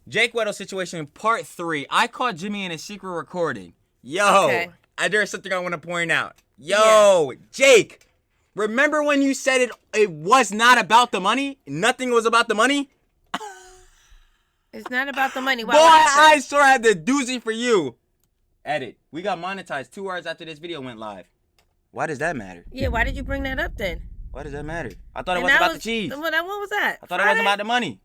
Jake Weddle situation part 3. I caught Jimmy in a secret recording. Yo, there's something I want to point out. Yo, Jake, remember when you said it was not about the money? Nothing was about the money? It's not about the money. Boy, I sure had the doozy for you. Edit. We got monetized 2 hours after this video went live. Why does that matter? Yeah, why did you bring that up then? Why does that matter? I thought it was about the cheese. What was that? I thought it was about the money.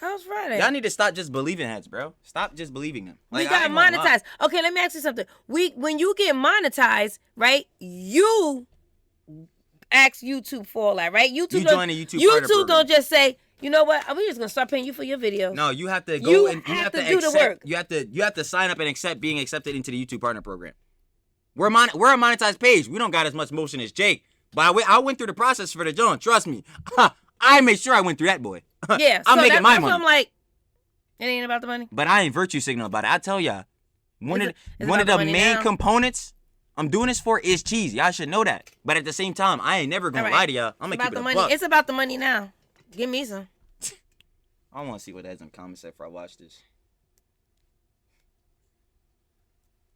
How was Friday? Y'all need to stop just believing heads, bro. Stop just believing them. Like, we got monetized. Okay, let me ask you something. When you get monetized, right, you ask YouTube for all that, right? YouTube don't just say, you know what? We're just gonna start paying you for your videos. No, you have to go you have to do the work. You have to sign up and being accepted into the YouTube partner program. We're a monetized page. We don't got as much motion as Jake, but I went through the process for the joint. Trust me, I made sure I went through that, boy. Yeah, I'm making my money. I'm like, it ain't about the money. But I ain't virtue signal about it. I tell y'all, one of the main components I'm doing this for is cheese. Y'all should know that. But at the same time, I ain't never gonna lie to y'all. I'm gonna keep it a buck. It's about the money now. Give me some. I want to see what that's in the comments before I watch this.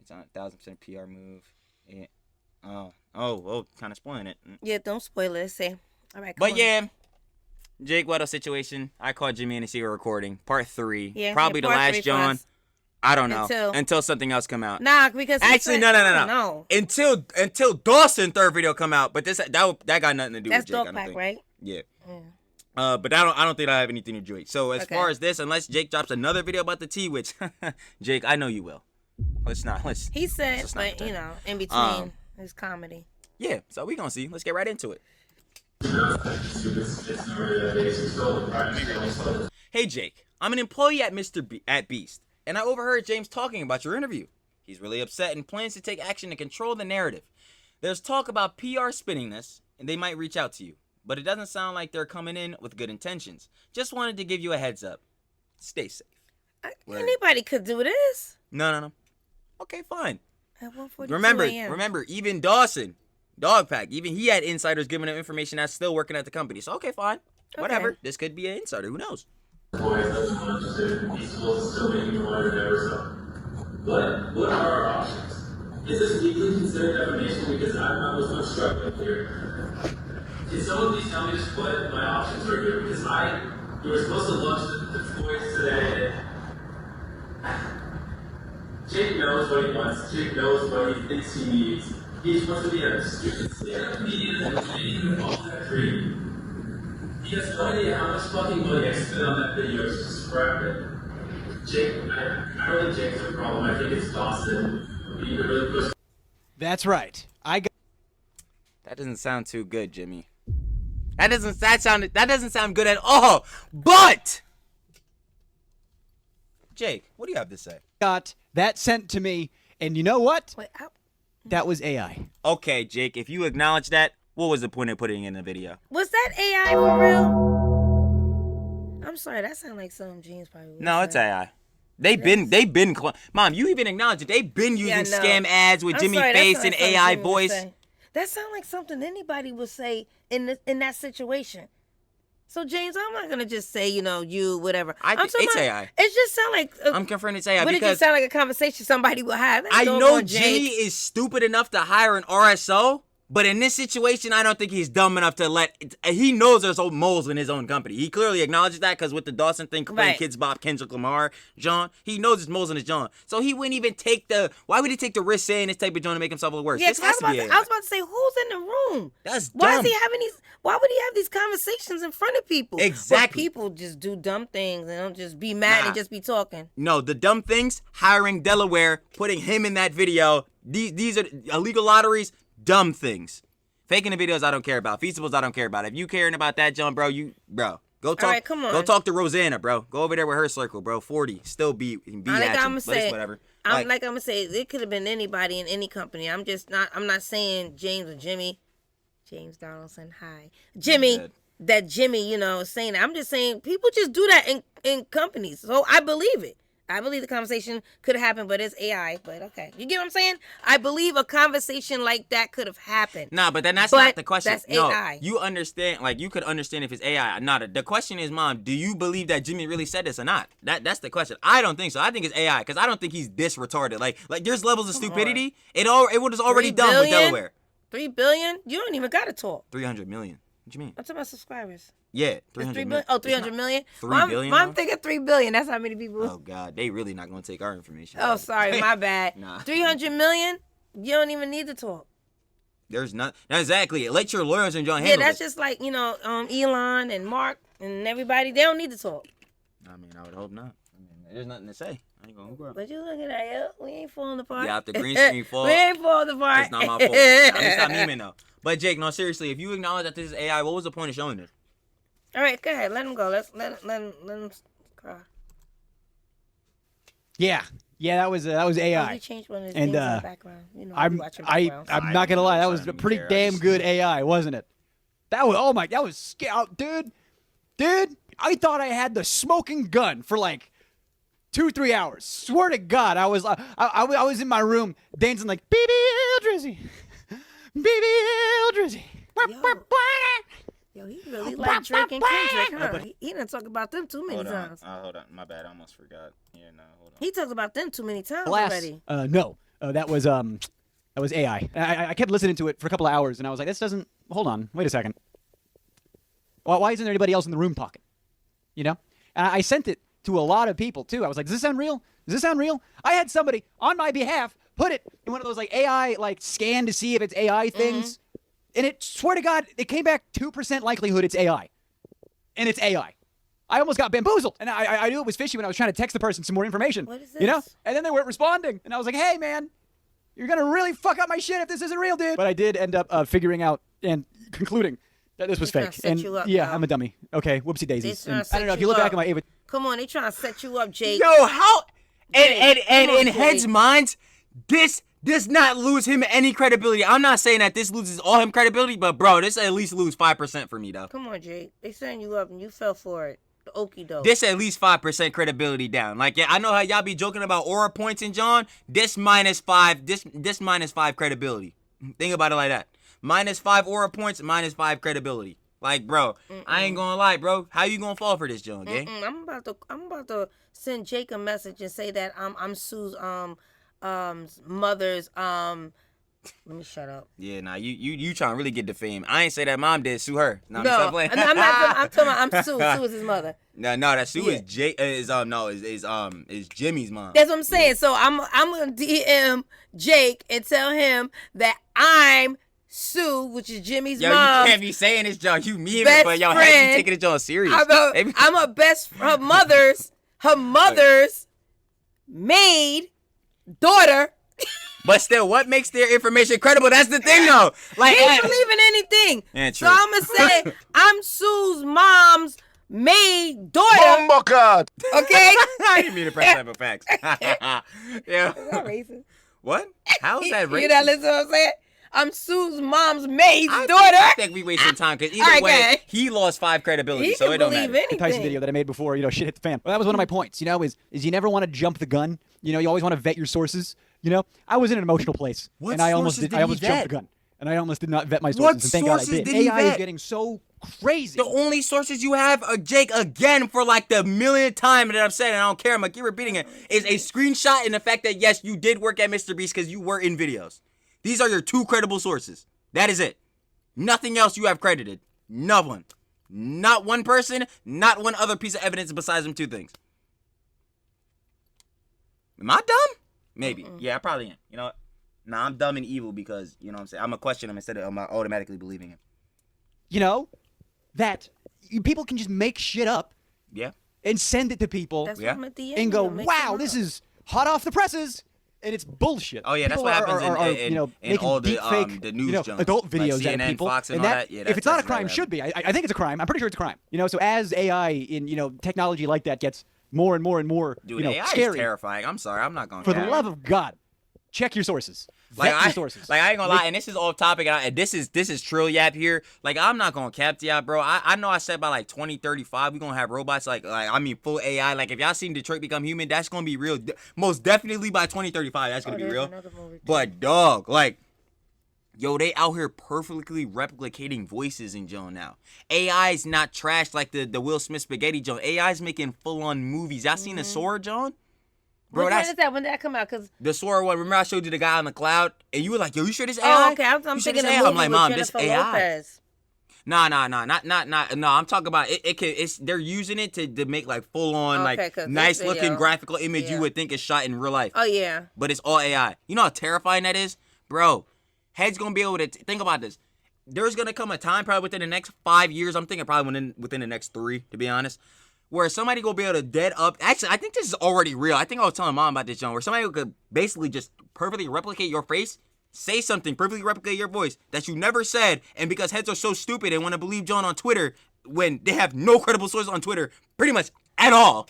It's on 1000% PR move. Yeah. Oh, kind of spoiling it. Yeah, don't spoil it. Say, all right. But yeah, Jake Weddle situation. I caught Jimmy in a secret recording, part 3. Yeah, probably the last John. I don't know until something else come out. Nah, because actually no. Until Dawson third video come out, but that got nothing to do with Jake. That's Dog Pack, right? Yeah. But I don't think I have anything to do with it. So as far as this, unless Jake drops another video about the tea, which Jake, I know you will. He said, but you know, in between his comedy. Yeah, so we gonna see. Let's get right into it. Hey Jake, I'm an employee at Beast, and I overheard James talking about your interview. He's really upset and plans to take action to control the narrative. There's talk about PR spinning this, and they might reach out to you. But it doesn't sound like they're coming in with good intentions. Just wanted to give you a heads up. Stay safe. Anybody could do this. No. Okay, fine. At 1:42 a.m. Remember, even Dawson, Dog Pack, even he had insiders giving him information that's still working at the company. So, okay, fine. Okay. Whatever. This could be an insider. Who knows? But what are our options? Is this legally considered defamation? Because I was much struggling here. Can someone please tell me just what my options are here? Because we were supposed to launch the toys today. Jake knows what he wants. Jake knows what he thinks he needs. He's supposed to be a stupid stand-up comedian and making all that free. He has no idea how much fucking money I spent on that video to scrap it. Jake, I don't think Jake's a problem. I think it's Dawson. We need to really push. That's right. That doesn't sound too good, Jimmy. That doesn't sound good at all. But Jake, what do you have to say? Got that sent to me, and you know what? That was AI. Okay, Jake, if you acknowledge that, what was the point of putting it in the video? Was that AI for real? I'm sorry, that sounded like something James probably would No, it's AI. They've been Mom, you even acknowledged it. They've been using scam ads with Jimmy Face and AI voice. That sounds like something anybody would say in that situation. So, James, I'm not going to just say, you, whatever. It's AI. It just sounds like... I'm confirming it's AI but because... it just sound like a conversation somebody will have. I know Jimmy is stupid enough to hire an RSO, but in this situation, I don't think he's dumb enough to let... He knows there's moles in his own company. He clearly acknowledges that because with the Dawson thing, playing Kids Bop, Kendrick Lamar, John, he knows there's moles in his John. So he wouldn't even take the... Why would he take the risk saying this type of John to make himself look worse? Yeah, this has to be AI. I was about to say, who's in the room? That's dumb. Why would he have these conversations in front of people? Exactly. Where people just do dumb things and don't just be mad and just be talking. No, the dumb things, hiring Delaware, putting him in that video, these are illegal lotteries, dumb things. Faking the videos, I don't care about. Feasibles, I don't care about. If you caring about that, John, go talk. All right, come on. Go talk to Rosanna, bro. Go over there with her circle, bro. 40, still be hatching, but it's whatever. I'm gonna say, it could have been anybody in any company. I'm not saying James or Jimmy. James Donaldson, hi. Jimmy, that Jimmy, saying that. I'm just saying people just do that in companies. So I believe it. I believe the conversation could have happened, but it's AI. But okay, you get what I'm saying? I believe a conversation like that could have happened. Nah, but then that's not the question. That's AI. No, you understand? Like you could understand if it's AI. Nah, the question is, Mom, do you believe that Jimmy really said this or not? That's the question. I don't think so. I think it's AI because I don't think he's this retarded. Like there's levels of stupidity. It was already done with Delaware. 3 billion? You don't even gotta talk. 300 million. What you mean? I'm talking about subscribers. Yeah, 300 million. Oh, 300 million? 3 billion? I'm thinking 3 billion. That's how many people. Oh, God. They really not going to take our information. Oh, sorry. My bad. Nah. 300 million? You don't even need to talk. There's not. Exactly. Let your lawyers and John handle Yeah, that's just like, Elon and Mark and everybody. They don't need to talk. I mean, I would hope not. I mean, there's nothing to say. I ain't going to go. But you look at that, yo. We ain't falling apart. Yeah, if the green screen falls. We ain't falling apart. It's not my fault. I mean, stop memeing, though. But, Jake, no, seriously, if you acknowledge that this is AI, what was the point of showing this? All right, go ahead. Let him go. Let him cry. Yeah, that was AI. He changed one of his things in the background. I'm not gonna lie, that was a pretty damn good AI, wasn't it? That was scary, dude. I thought I had the smoking gun for like 2-3 hours. Swear to God, I was in my room dancing like baby Drizzy, baby Drizzy. Yo, he really like Drake and Kendrick, huh? He didn't talk about them too many times. Hold on. My bad. I almost forgot. Yeah, no, hold on. He talked about them too many times already. No. That was AI. I kept listening to it for a couple of hours, and I was like, this doesn't... Hold on. Wait a second. Why isn't there anybody else in the room talking? And I sent it to a lot of people, too. I was like, does this sound real? Does this sound real? I had somebody, on my behalf, put it in one of those, like, AI, like, scan to see if it's AI things. Mm-hmm. And it, swear to God, it came back 2% likelihood it's AI. And it's AI. I almost got bamboozled. And I knew it was fishy when I was trying to text the person some more information. What is this? And then they weren't responding. And I was like, hey, man, you're going to really fuck up my shit if this isn't real, dude. But I did end up figuring out and concluding that this was fake. And yeah, I'm a dummy. Okay, whoopsie daisies. I don't know if you look back at my Ava. Come on, they trying to set you up, Jake. Yo, how? And in heads' minds, this does not lose him any credibility. I'm not saying that this loses all him credibility, but bro, this at least lose 5% for me, though. Come on, Jake. They setting you up and you fell for it. The okie doke. This at least 5% credibility down. Like, yeah, I know how y'all be joking about aura points and John. This -5. This -5 credibility. Think about it like that. -5 aura points, -5 credibility. Like, bro, I ain't gonna lie, bro. How you gonna fall for this, John? Gang? I'm about to send Jake a message and say that I'm Sue's mother's let me shut up. Yeah, nah, you trying to really get the fame. I ain't say that mom did. Sue her. No, I'm not. I'm talking about I'm Sue. Sue is his mother. No, that Sue is is Jimmy's mom. That's what I'm saying. So I'm gonna DM Jake and tell him that I'm Sue, which is Jimmy's mom. Yo, you can't be saying this, John. You mean it, but yo, have you taking it, John, serious? I'm her mother's maid daughter. But still, what makes their information credible? That's the thing, though. Like, he don't believe in anything. Yeah, so I'm gonna say I'm Sue's mom's maid daughter. Oh God. Okay. I didn't mean to press that for facts. Yeah. Is that racist? What? How is that racist? You not listen to what I'm saying? I'm Sue's mom's maid's daughter. I think we wasting time because either way, he lost 5 credibility, so it don't matter. Anything. Tyson video that I made before, shit hit the fan. Well, that was one of my points, is you never want to jump the gun. You always want to vet your sources. I was in an emotional place, and I almost jumped the gun, and I almost did not vet my sources. And thank God I did. AI is getting so crazy. The only sources you have, Jake, again for like the millionth time that I've said, and I don't care, I'm gonna keep repeating it, is a screenshot and the fact that yes, you did work at Mr. Beast because you were in videos. These are your 2 credible sources. That is it. Nothing else you have credited. No one. Not one person, not one other piece of evidence besides them 2 things. Am I dumb? Maybe. Yeah, I probably am. You know what? Nah, I'm dumb and evil because, you know what I'm saying? I'm going to question him instead of automatically believing him. That people can just make shit up. Yeah. And send it to people. That's what I'm at the end. And go, wow, this is hot off the presses. And it's bullshit. Oh yeah, that's what happens in all the news jumps, adult videos like CNN, out of people. Fox, and all that. Yeah, if it's not a crime, should be. I think it's a crime. I'm pretty sure it's a crime. So as AI in technology like that gets more and more and more, Dude, AI scary. is terrifying. I'm sorry, I'm not going. For the love of God, check your sources. Like Vet your sources. Like I ain't gonna lie, and this is off topic, and this is Trill Yap here. Like I'm not gonna cap to y'all, bro. I know I said by like 2035 we gonna have robots like I mean full AI. Like if y'all seen Detroit Become Human, that's gonna be real. Most definitely by 2035, that's gonna be real. But dog, like. Yo, they out here perfectly replicating voices in Joan now. AI is not trash like the Will Smith spaghetti Joan. AI is making full-on movies. Y'all seen the Sora Joan? Bro, what time is that? When did that come out? Cause the Sora one. Remember I showed you the guy on the cloud? And you were like, yo, you sure this AI? Oh, okay. I'm thinking the movie I'm like, Mom, this AI. Lopez. Nah, no, I'm talking about they're using it to make like full-on, like nice looking graphical image you would think is shot in real life. Oh, yeah. But it's all AI. You know how terrifying that is? Bro. Head's gonna be able to think about this. There's gonna come a time, probably within the next 5 years. I'm thinking probably within the next 3, to be honest, where somebody gonna be able to dead up. Actually, I think this is already real. I think I was telling Mom about this, John. Where somebody could basically just perfectly replicate your face, say something, perfectly replicate your voice that you never said, and because heads are so stupid and want to believe John on Twitter when they have no credible sources on Twitter, pretty much at all,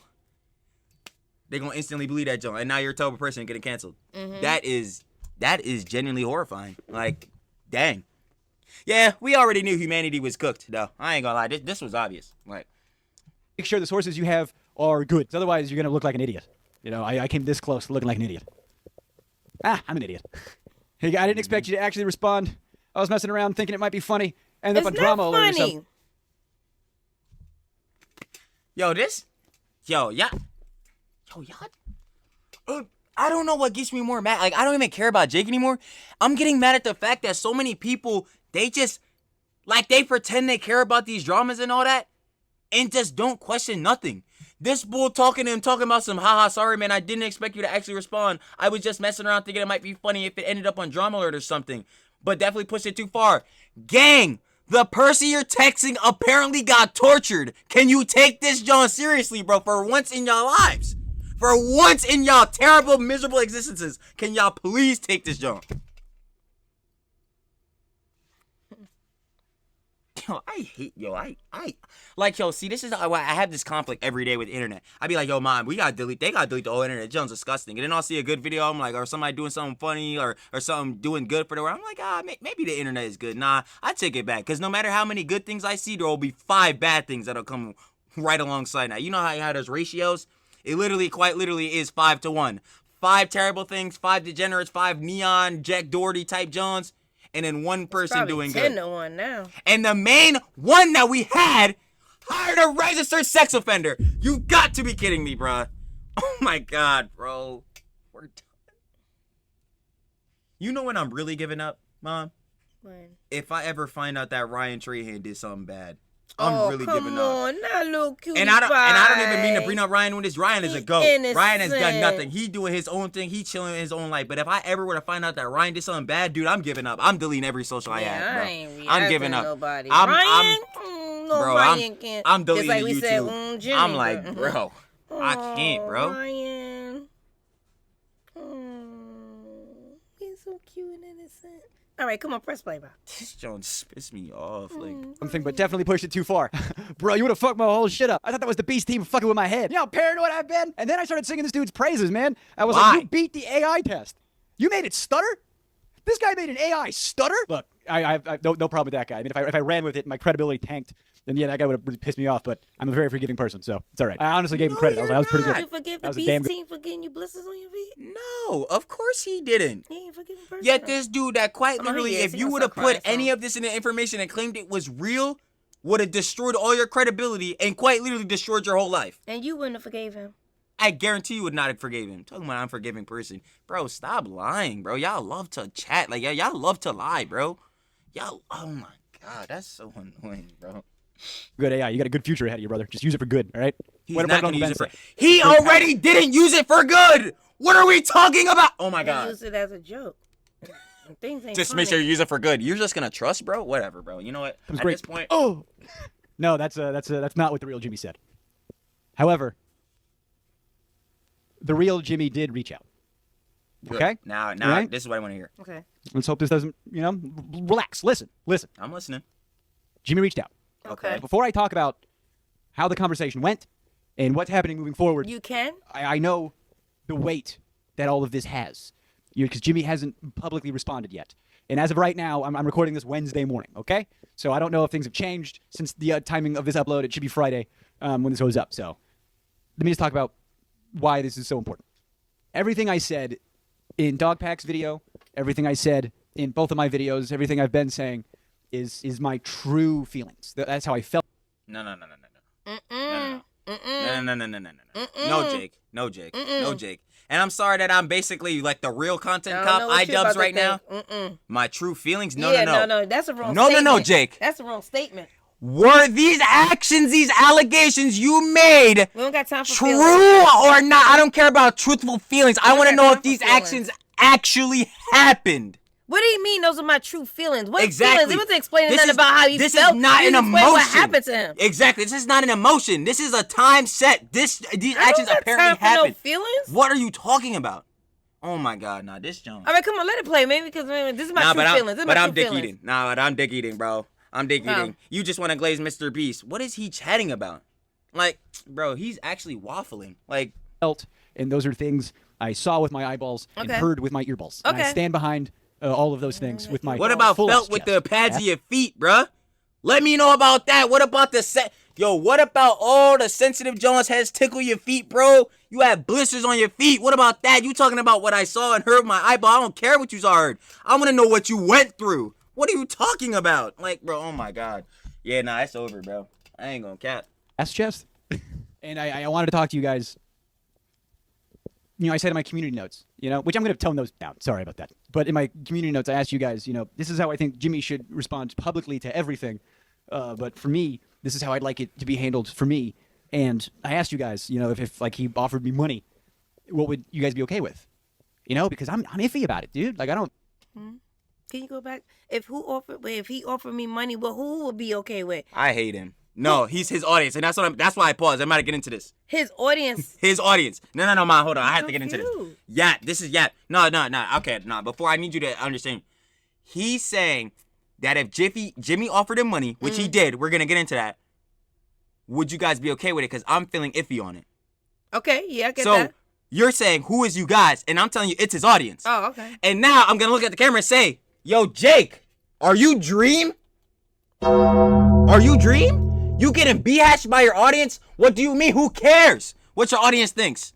they're gonna instantly believe that John, and now you're a terrible person and getting canceled. Mm-hmm. That is genuinely horrifying. Like, dang. Yeah, we already knew humanity was cooked, though. I ain't gonna lie. This was obvious. Like, make sure the sources you have are good. Otherwise, you're gonna look like an idiot. You know, I came this close to looking like an idiot. I'm an idiot. Hey, I didn't expect you to actually respond. I was messing around thinking it might be funny. Ended up on drama all over yourself. Y'all. I don't know what gets me more mad. Like, I don't even care about Jake anymore. I'm getting mad at the fact that so many people, they just, like, they pretend they care about these dramas and all that, and just don't question nothing. This bull talking to him, talking about some, haha, sorry, man, I didn't expect you to actually respond. I was just messing around thinking it might be funny if it ended up on Drama Alert or something, but definitely pushed it too far. Gang, the person you're texting apparently got tortured. Can you take this John seriously, bro, for once in your lives? For once in y'all terrible, miserable existences, can y'all please take this jump? Yo, I hate, see, this is how I have this conflict every day with the internet. I be like, yo, Mom, they gotta delete the whole internet. John's disgusting. And then I'll see a good video, I'm like, or somebody doing something funny, or something doing good for the world. I'm like, maybe the internet is good. Nah, I take it back. Because no matter how many good things I see, there will be 5 bad things that'll come right alongside that. You know how there's ratios? It quite literally is 5 to 1. 5 terrible things, 5 degenerates, 5 neon, Jack Doherty type Johns, and then 1 person doing 10 good. 10 to 1 now. And the main one that we had hired a registered sex offender. You got to be kidding me, bruh. Oh my God, bro. We're done. You know when I'm really giving up, Mom? When? If I ever find out that Ryan Trahan did something bad. I'm really giving up. On, not little cutie and I don't even mean to bring up Ryan with this. Ryan is a goat. Innocent. Ryan has done nothing. He doing his own thing. He chilling in his own life. But if I ever were to find out that Ryan did something bad, dude, I'm giving up. I'm deleting every social I have, bro. I'm giving up. Nobody. Ryan can't. I'm deleting like we YouTube. Said, Jimmy, I'm like, bro, I can't, bro. Ryan. He's so cute and innocent. All right, come on, press play, bro. This Jones pissed me off. Like something, but definitely pushed it too far. Bro, you would have fucked my whole shit up. I thought that was the Beast team fucking with my head. You know how paranoid I've been? And then I started singing this dude's praises, man. I was like, you beat the AI test. You made it stutter? This guy made an AI stutter? Look, I have no problem with that guy. I mean, if I ran with it, my credibility tanked, then yeah, that guy would have really pissed me off, but I'm a very forgiving person, so it's all right. I honestly gave him credit. I was pretty good. You forgive the Beast team for getting you blisters on your feet? No, of course he didn't. He ain't forgiving person. Yet this dude that quite literally, if you would have put any of this in the information and claimed it was real, would have destroyed all your credibility and quite literally destroyed your whole life. And you wouldn't have forgave him. I guarantee you would not have forgave him. Talking about an unforgiving person. Bro, stop lying, bro. Y'all love to chat. Like, y'all love to lie, bro. Y'all, oh my God, that's so annoying, bro. Good AI. You got a good future ahead of you, brother. Just use it for good, all right? He's not going to use it for... He already didn't use it for good! What are we talking about? Oh my God. He used it as a joke. Things ain't just funny. make sure you use it for good. You're just going to trust, bro? Whatever, bro. You know what? At this point... Oh! No, that's not what the real Jimmy said. However... The real Jimmy did reach out. Good. Okay? Now, right? This is what I want to hear. Okay. Let's hope this doesn't, relax. Listen. I'm listening. Jimmy reached out. Okay. Before I talk about how the conversation went and what's happening moving forward, you can? I know the weight that all of this has. because Jimmy hasn't publicly responded yet. And as of right now, I'm recording this Wednesday morning, okay? So I don't know if things have changed since the timing of this upload. It should be Friday when this goes up. So let me just talk about why this is so important. Everything I said in Dogpack's video, everything I said in both of my videos, everything I've been saying is my true feelings. That's how I felt. No. No, Jake. No, Jake. And I'm sorry that I'm basically like the real content cop iDubbbz right now. My true feelings? No. That's a wrong statement. No, Jake. That's a wrong statement. Were these actions, these allegations you made we don't got time for true feelings. or not? I don't care about truthful feelings. I want to know if these actions actually happened. What do you mean those are my true feelings? What exactly. feelings? He wasn't explaining nothing about how he felt. This is not an emotion. What happened to him? Exactly. This is not an emotion. This is a time set. These actions apparently happened. No feelings? What are you talking about? Oh my God, nah, this Jones. All right, come on, let it play, maybe, because this is my true feelings. But I'm dick eating. Nah, but I'm dick eating, bro. I'm dick eating. You just want to glaze Mr. Beast. What is he chatting about? Like, bro, he's actually waffling. Like, and those are things I saw with my eyeballs and heard with my earballs. And I stand behind all of those things with my. What about felt with the pads of your feet, bruh? Let me know about that. What about the set? Yo, what about all the sensitive Jones heads tickle your feet, bro? You have blisters on your feet. What about that? You talking about what I saw and heard with my eyeball? I don't care what you saw or heard. I want to know what you went through. What are you talking about? Like, bro, oh my God. Yeah, nah, it's over, bro. I ain't gonna cap. That's chest. And I wanted to talk to you guys. I said in my community notes, which I'm going to tone those down. Sorry about that. But in my community notes, I asked you guys, this is how I think Jimmy should respond publicly to everything. But for me, this is how I'd like it to be handled for me. And I asked you guys, if like he offered me money, what would you guys be okay with? Because I'm iffy about it, dude. Like I don't. Can you go back? If he offered me money, well, who would be okay with? I hate him. No, he's his audience, and that's why I paused. I'm about to get into this. His audience. His audience. No, man, hold on. I have to get into this. Yeah, this is No. Okay, no. Before I need you to understand, he's saying that if Jimmy offered him money, which he did, we're gonna get into that. Would you guys be okay with it? Because I'm feeling iffy on it. Okay, yeah, I get that. So you're saying who is you guys, and I'm telling you it's his audience. Oh, okay. And now I'm gonna look at the camera and say, "Yo, Jake, are you Dream? Are you Dream? You getting behashed by your audience? What do you mean? Who cares what your audience thinks?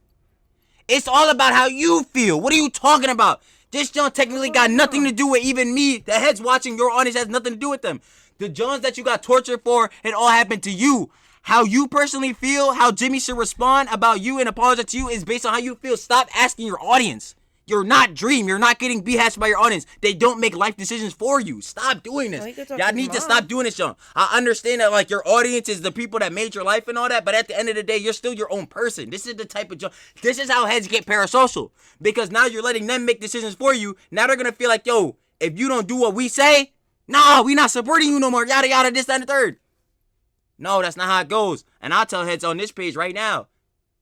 It's all about how you feel. What are you talking about? This Jones technically got nothing to do with even me. The heads watching your audience has nothing to do with them. The Jones that you got tortured for, it all happened to you. How you personally feel, how Jimmy should respond about you and apologize to you is based on how you feel. Stop asking your audience. You're not Dream. You're not getting behashed by your audience. They don't make life decisions for you. Stop doing this. Y'all need to stop doing this, John. I understand that, like, your audience is the people that made your life and all that, but at the end of the day, you're still your own person. This is the type of this is how heads get parasocial. Because now you're letting them make decisions for you. Now they're going to feel like, yo, if you don't do what we say, nah, we not supporting you no more. Yada, yada, this, that, and the third. No, that's not how it goes. And I'll tell heads on this page right now,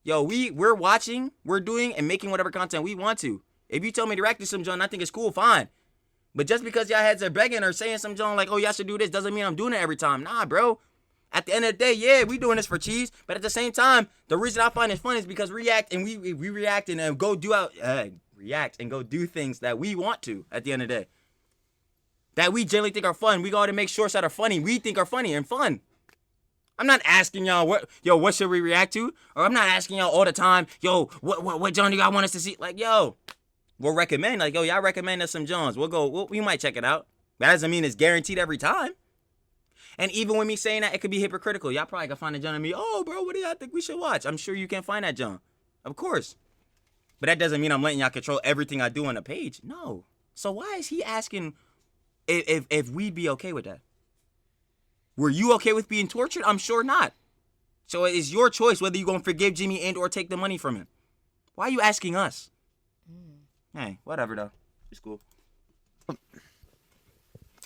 yo, we're watching, we're doing, and making whatever content we want to. If you tell me to react to some John, I think it's cool, fine. But just because y'all heads are begging or saying some John like, oh, y'all should do this, doesn't mean I'm doing it every time. Nah, bro. At the end of the day, yeah, we doing this for cheese. But at the same time, the reason I find it fun is because we react and we react and go react and go do things that we want to at the end of the day. That we generally think are fun. We go out and make shorts that are funny. We think are funny and fun. I'm not asking y'all what should we react to? Or I'm not asking y'all all the time, yo, what John do y'all want us to see? Like, yo. We'll recommend, like, yo, y'all recommend us some Jones. We might check it out. That doesn't mean it's guaranteed every time. And even with me saying that, it could be hypocritical. Y'all probably can find a John and me, oh, bro, what do y'all think we should watch? I'm sure you can find that John. Of course. But that doesn't mean I'm letting y'all control everything I do on the page. No. So why is he asking if we'd be okay with that? Were you okay with being tortured? I'm sure not. So it's your choice whether you're going to forgive Jimmy and or take the money from him. Why are you asking us? Hey, whatever though. It's cool.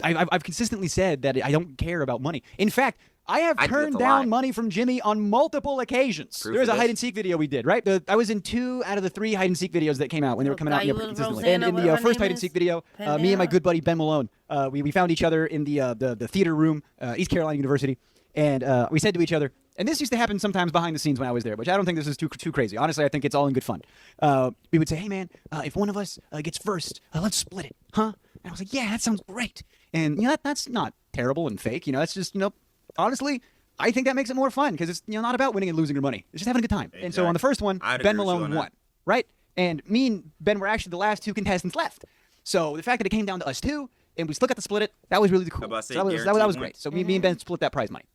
I've consistently said that I don't care about money. In fact, I have turned down money from Jimmy on multiple occasions. There was a hide and seek video we did, right? I was in 2 out of the 3 hide and seek videos that came out when they were coming out consistently. And in the first hide and seek video, me and my good buddy Ben Malone, we found each other in the theater room, East Carolina University, and we said to each other, and this used to happen sometimes behind the scenes when I was there, which I don't think this is too crazy. Honestly, I think it's all in good fun. We would say, hey, man, if one of us gets first, let's split it, huh? And I was like, yeah, that sounds great. And, that's not terrible and fake. That's just, honestly, I think that makes it more fun because it's, not about winning and losing your money. It's just having a good time. Exactly. And so on the first one, Ben Malone won, right? And me and Ben were actually the last 2 contestants left. So the fact that it came down to us 2 and we still got to split it, that was really cool. So that was great. So me and Ben split that prize money.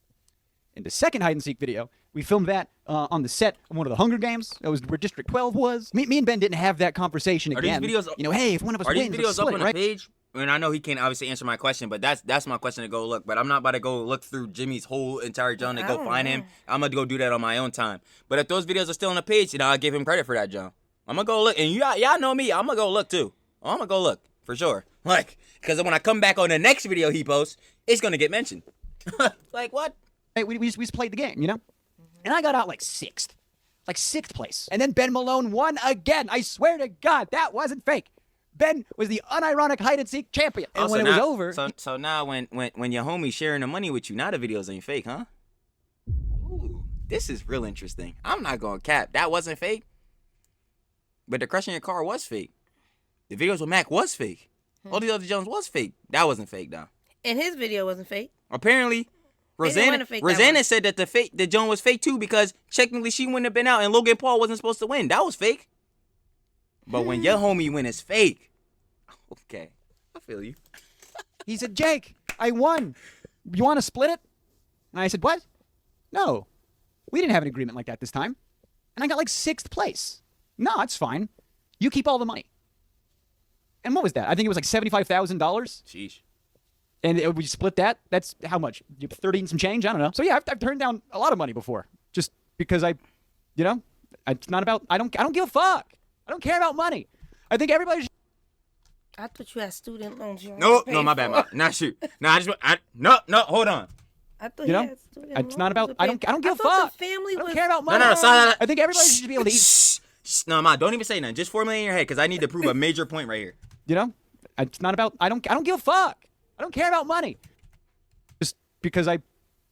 In the second hide-and-seek video, we filmed that on the set of one of the Hunger Games. That was where District 12 was. Me and Ben didn't have that conversation again. These videos, hey, if one of us wins, these videos split up on it, right? the page? And I know he can't obviously answer my question, but that's my question to go look. But I'm not about to go look through Jimmy's whole entire John and go find him. I'm going to go do that on my own time. But if those videos are still on the page, I'll give him credit for that, John. I'm going to go look. And y'all know me. I'm going to go look, too. I'm going to go look, for sure. Because when I come back on the next video he posts, it's going to get mentioned. What? Hey, we just played the game, And I got out like 6th. Like 6th place. And then Ben Malone won again. I swear to God, that wasn't fake. Ben was the unironic hide-and-seek champion. And when it was over... So now when your homie's sharing the money with you, now the videos ain't fake, huh? Ooh, this is real interesting. I'm not going to cap. That wasn't fake. But the crushing your car was fake. The videos with Mac was fake. All the other Jones was fake. That wasn't fake, though. And his video wasn't fake. Apparently... Rosanna said that the Joan was fake too because technically she wouldn't have been out and Logan Paul wasn't supposed to win. That was fake. But when your homie win, it's fake. Okay, I feel you. He said, Jake, I won. You want to split it? And I said, what? No, we didn't have an agreement like that this time. And I got like 6th place. No, it's fine. You keep all the money. And what was that? I think it was like $75,000. Sheesh. And we split that. That's how much? 30 and some change? I don't know. So yeah, I've turned down a lot of money before, just because it's not about. I don't give a fuck. I don't care about money. I think everybody should. I thought you had student loans. No, my bad. Not shoot. No, no, hold on. I thought you had student loans. It's not about. I don't give a fuck. The family I don't care about money. No. I think everybody should be able to eat. No, Ma, don't even say nothing. Just formulate in your head because I need to prove a major point right here. It's not about. I don't give a fuck. I don't care about money. Just because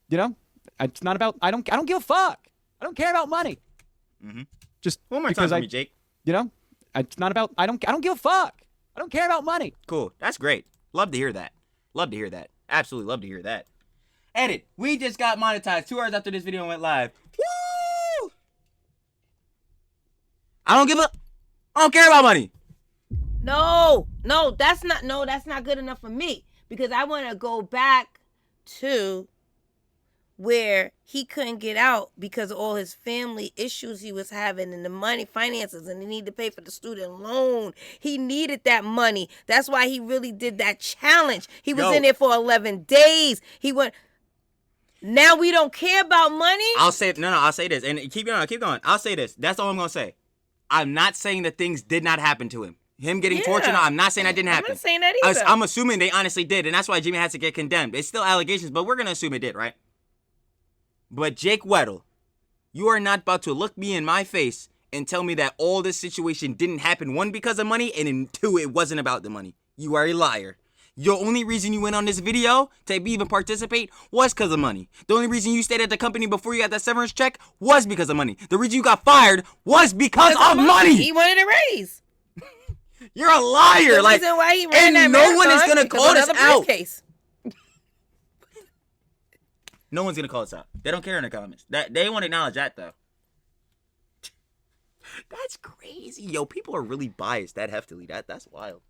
it's not about. I don't give a fuck. I don't care about money. Mm-hmm. Just one more time for me, Jake. It's not about. I don't give a fuck. I don't care about money. Cool. That's great. Love to hear that. Absolutely love to hear that. Edit. We just got monetized 2 hours after this video went live. Woo! I don't care about money. No, that's not good enough for me. Because I want to go back to where he couldn't get out because of all his family issues he was having and the money, finances, and he needed to pay for the student loan. He needed that money. That's why he really did that challenge. He was in there for 11 days. He went. Now we don't care about money? I'll say this. And keep going. I'll say this. That's all I'm going to say. I'm not saying that things did not happen to him. Him getting tortured, I'm not saying that didn't happen. I'm not saying that either. I'm assuming they honestly did, and that's why Jimmy has to get condemned. It's still allegations, but we're going to assume it did, right? But Jake Weddle, you are not about to look me in my face and tell me that all this situation didn't happen, 1, because of money, and then 2, it wasn't about the money. You are a liar. Your only reason you went on this video to even participate was because of money. The only reason you stayed at the company before you got that severance check was because of money. The reason you got fired was because of money. He wanted a raise. You're a liar. The reason why he ran that no one is gonna call this out. Case. No one's gonna call us out. They don't care in the comments. They won't acknowledge that though. That's crazy, yo. People are really biased that heftily. That's wild.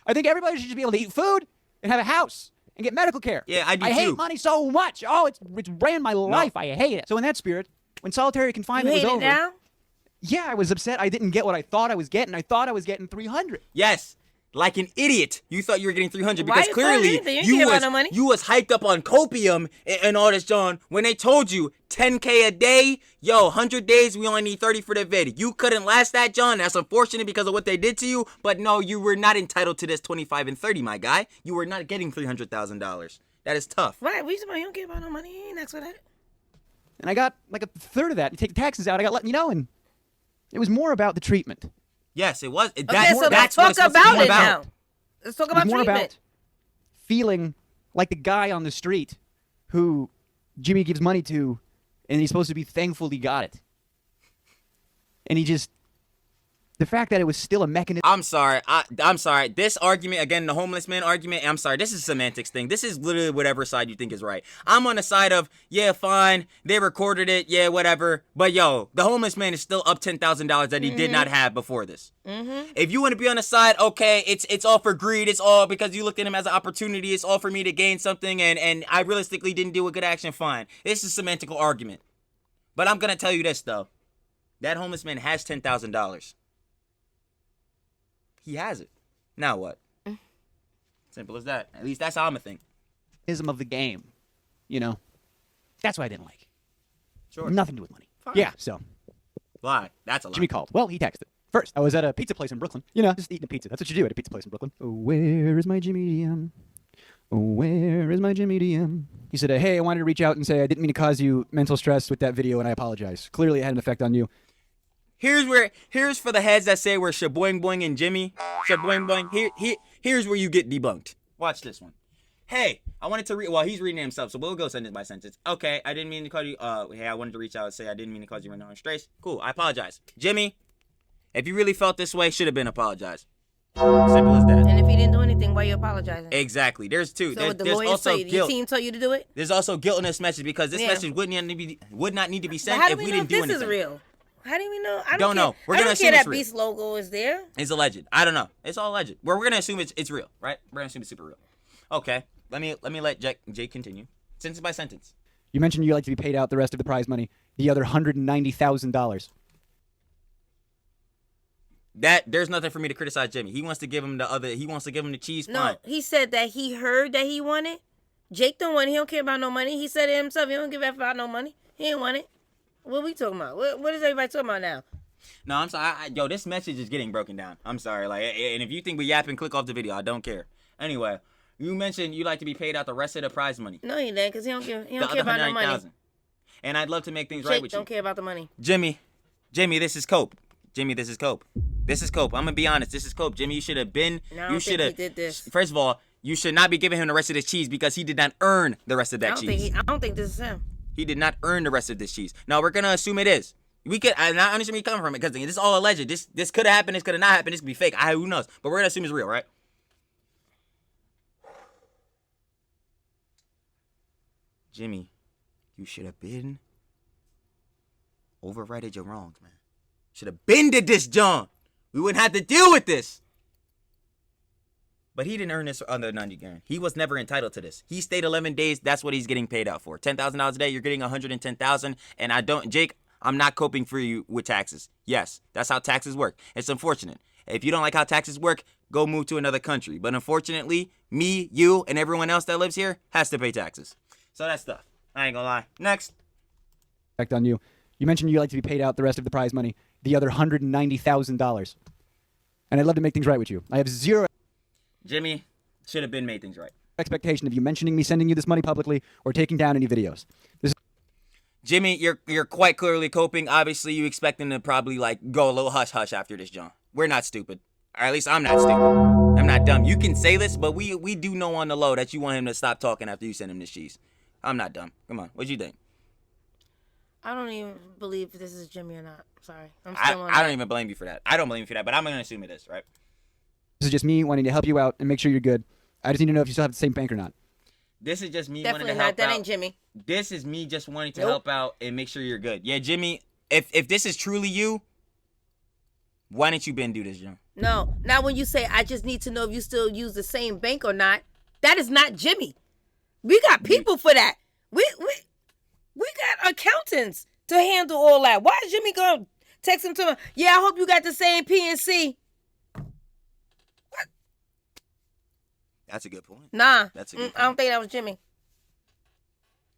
I think everybody should just be able to eat food and have a house and get medical care. Yeah, I do too. I hate too. money so much. Oh, it's ran my life. I hate it. So in that spirit, when solitary confinement was over. Now? Yeah, I was upset I didn't get what I thought I was getting. I thought I was getting 300. Yes. Like an idiot, you thought you were getting 300 because clearly you was hyped up on copium and all this, John. When they told you 10K a day, 100 days, we only need 30 for the vid. You couldn't last that, John. That's unfortunate because of what they did to you. But no, you were not entitled to this 25 and 30, my guy. You were not getting $300,000. That is tough. Right? You don't care about no money. He ain't asked for that. And I got like a third of that. You take the taxes out, I got and it was more about the treatment. Yes, it was. Let's talk about it now. Let's talk about treatment. More about feeling like the guy on the street who Jimmy gives money to, and he's supposed to be thankful he got it. And he just, the fact that it was still a mechanism. I'm sorry. I'm sorry. This argument, again, the homeless man argument, I'm sorry. This is a semantics thing. This is literally whatever side you think is right. I'm on the side of, yeah, fine. They recorded it. Yeah, whatever. But, yo, the homeless man is still up $10,000 that he did not have before this. If you want to be on the side, okay, it's all for greed. It's all because you looked at him as an opportunity. It's all for me to gain something, and I realistically didn't do a good action. Fine. This is a semantical argument. But I'm going to tell you this, though. That homeless man has $10,000. He has it. Now what? Simple as that. At least that's how I'm a think. Of the game, you know. That's what I didn't like. Sure. Nothing to do with money. Fine. Yeah, so. Lie. That's a lie. Jimmy called. Well, he texted. First, I was at a pizza place in Brooklyn. You know, just eating a pizza. That's what you do at a pizza place in Brooklyn. Oh, where is my Jimmy DM? Oh, where is my Jimmy DM? He said, hey, I wanted to reach out and say I didn't mean to cause you mental stress with that video, and I apologize. Clearly, it had an effect on you. Here's for the heads that say we're Shaboing Boing and Jimmy. Shaboing Boing. Here's where you get debunked. Watch this one. Hey, I wanted to read. Well, he's reading it himself, so we'll go sentence by sentence. Okay, I didn't mean to call you. Hey, I wanted to reach out and say I didn't mean to cause you run on stress. Cool, I apologize. Jimmy, if you really felt this way, should have been apologized. Simple as that. And if he didn't do anything, why you apologizing? Exactly. There's two. So what the there's lawyers also tell you, guilt. your team told you to do it? There's also guilt in this message because this message would not need to be sent if we didn't do anything. This is real? How do we know? I don't know. We're gonna assume care it's that real. Beast logo is there. It's alleged. I don't know. It's all alleged. We're gonna assume it's real, right? We're gonna assume it's super real. Okay. Let me let Jake continue. Sentence by sentence. You mentioned you like to be paid out the rest of the prize money, the other $190,000. That there's nothing for me to criticize Jimmy. He wants to give him the cheese. No, Fine. he said that he heard that he wanted. Jake don't want it. He don't care about no money. He said it himself. He don't give a f about no money. He didn't want it. What we talking about? What is everybody talking about now? No, I'm sorry. Yo, this message is getting broken down. I'm sorry. Like, and if you think we yapping, click off the video. I don't care. Anyway, you mentioned you like to be paid out the rest of the prize money. No, he didn't, because he don't care about no money. And I'd love to make things Jake right with you. don't care about the money. Jimmy, this is cope. Jimmy, this is cope. This is cope. I'm gonna be honest. This is cope. Jimmy, you should have been. No, I don't think he did this. First of all, you should not be giving him the rest of this cheese because he did not earn the rest of that cheese. I don't think this is him. He did not earn the rest of this cheese. Now we're gonna assume it is. We could. I understand where you're coming from because this is all alleged. This could have happened. This could have not happened. This could be fake. Who knows? But we're gonna assume it's real, right? Jimmy, you should have been overrighted your wrongs, man. Should have been did this, John. We wouldn't have to deal with this. But he didn't earn this under 90 grand. He was never entitled to this. He stayed 11 days. That's what he's getting paid out for. $10,000 a day. You're getting $110,000. And Jake, I'm not coping for you with taxes. Yes, that's how taxes work. It's unfortunate. If you don't like how taxes work, go move to another country. But unfortunately, me, you, and everyone else that lives here has to pay taxes. So that's stuff. I ain't gonna lie. Next. Effect on you. You mentioned you like to be paid out the rest of the prize money, the other $190,000. And I'd love to make things right with you. I have zero Jimmy should have been made things right. expectation of you mentioning me sending you this money publicly or taking down any videos. Jimmy, you're quite clearly coping. Obviously, you expect him to probably go a little hush-hush after this, John. We're not stupid. Or at least I'm not stupid. I'm not dumb. You can say this, but we do know on the low that you want him to stop talking after you send him this cheese. I'm not dumb. Come on. What do you think? I don't even believe if this is Jimmy or not. Sorry. I don't even blame you for that. I don't blame you for that, but I'm going to assume it is, right? This is just me wanting to help you out and make sure you're good. I just need to know if you still have the same bank or not. This is just me Definitely wanting to help not. That out. ain't Jimmy. This is me just wanting to help out and make sure you're good. Yeah, Jimmy, if this is truly you, why didn't you been do this, John? No. Now when you say, I just need to know if you still use the same bank or not, that is not Jimmy. We got people for that. We got accountants to handle all that. Why is Jimmy going to text him to him? Yeah, I hope you got the same PNC. That's a good point. Nah. That's a good point. I don't think that was Jimmy.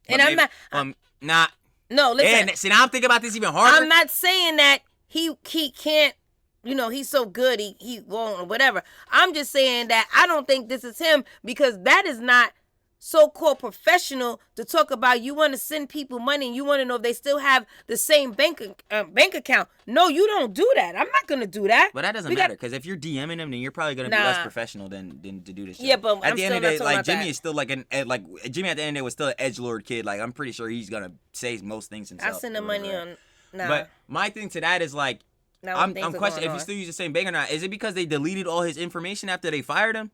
But And maybe, I'm not. not. No, listen. And see, now I'm thinking about this even harder. I'm not saying that he can't, he's so good, he won't or whatever. I'm just saying that I don't think this is him because that is not so-called professional to talk about you want to send people money and you want to know if they still have the same bank account. No, you don't do that. I'm not going to do that. But that doesn't matter because if you're DMing them, then you're probably going to be less professional than to do this shit. Yeah, but at the end of the day, like Jimmy is still like Jimmy at the end of the day was still an edgelord kid. Like I'm pretty sure he's going to say most things himself. I send the money on. Nah. But my thing to that is like, I'm questioning if he still uses the same bank or not. Is it because they deleted all his information after they fired him?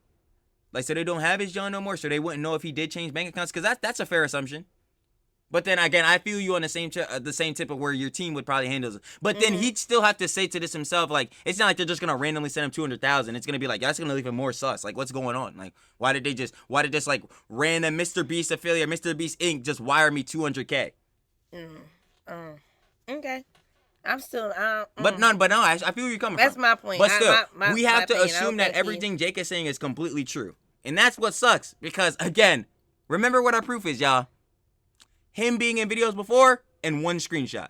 Like, so they don't have his John no more, so they wouldn't know if he did change bank accounts? Because that's a fair assumption. But then, again, I feel you on the same tip of where your team would probably handle it. But then he'd still have to say to this himself, like, it's not like they're just going to randomly send him $200,000. It's going to be like, that's going to leave him more sus. Like, what's going on? Like, why did this, like, random Mr. Beast affiliate, Mr. Beast Inc. just wire me $200K? Okay. I'm still. But no, I feel where you're coming from. That's my point. But still, we have to assume that everything Jake is saying is completely true. And that's what sucks. Because, again, remember what our proof is, y'all. Him being in videos before and one screenshot.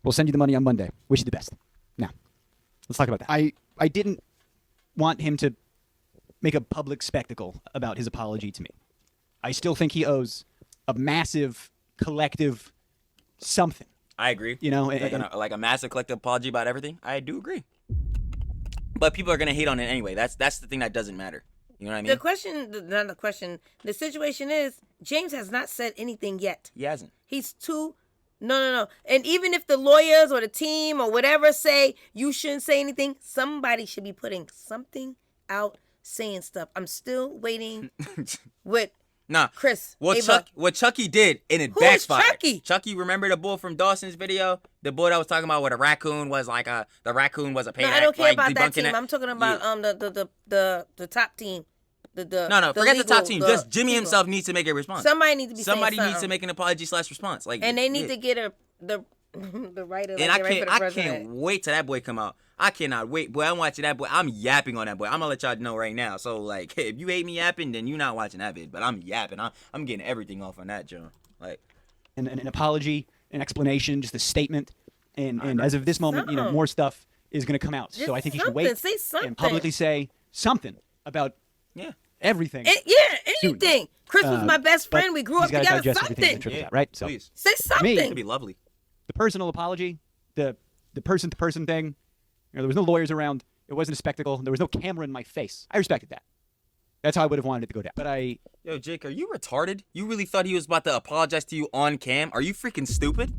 We'll send you the money on Monday. Wish you the best. Now, let's talk about that. I didn't want him to make a public spectacle about his apology to me. I still think he owes a massive collective something. I agree. You know, like a massive collective apology about everything. I do agree. But people are gonna hate on it anyway. That's the thing that doesn't matter. You know what I mean? The situation is James has not said anything yet. He hasn't. He's too. No. And even if the lawyers or the team or whatever say you shouldn't say anything, somebody should be putting something out, saying stuff. I'm still waiting with. Nah, Chris. What Chucky did, and it backfired. Chucky? Chucky, remember the bull from Dawson's video? The bull that was talking about where the raccoon was a payback. No, I don't care about that team. I'm talking about the top team. Forget the top team. Just Jimmy himself needs to make a response. Somebody needs to be. Somebody needs to make an apology / response. Like, and they need to get the writer. And I can't wait till that boy come out. I cannot wait, boy. I'm watching that boy. I'm yapping on that boy. I'm gonna let y'all know right now. So like, if you hate me yapping, then you're not watching that vid. But I'm yapping. I'm getting everything off on that, John. Like, an apology, an explanation, just a statement, and as of this moment, more stuff is gonna come out. So I think he should wait and publicly say something about everything. Anything. Chris was my best friend. We grew up together. Something. Right? So please say something. It'd be lovely. The personal apology, the person-to-person thing. There was no lawyers around. It wasn't a spectacle. There was no camera in my face. I respected that. That's how I would have wanted it to go down. But Yo, Jake, are you retarded? You really thought he was about to apologize to you on cam? Are you freaking stupid?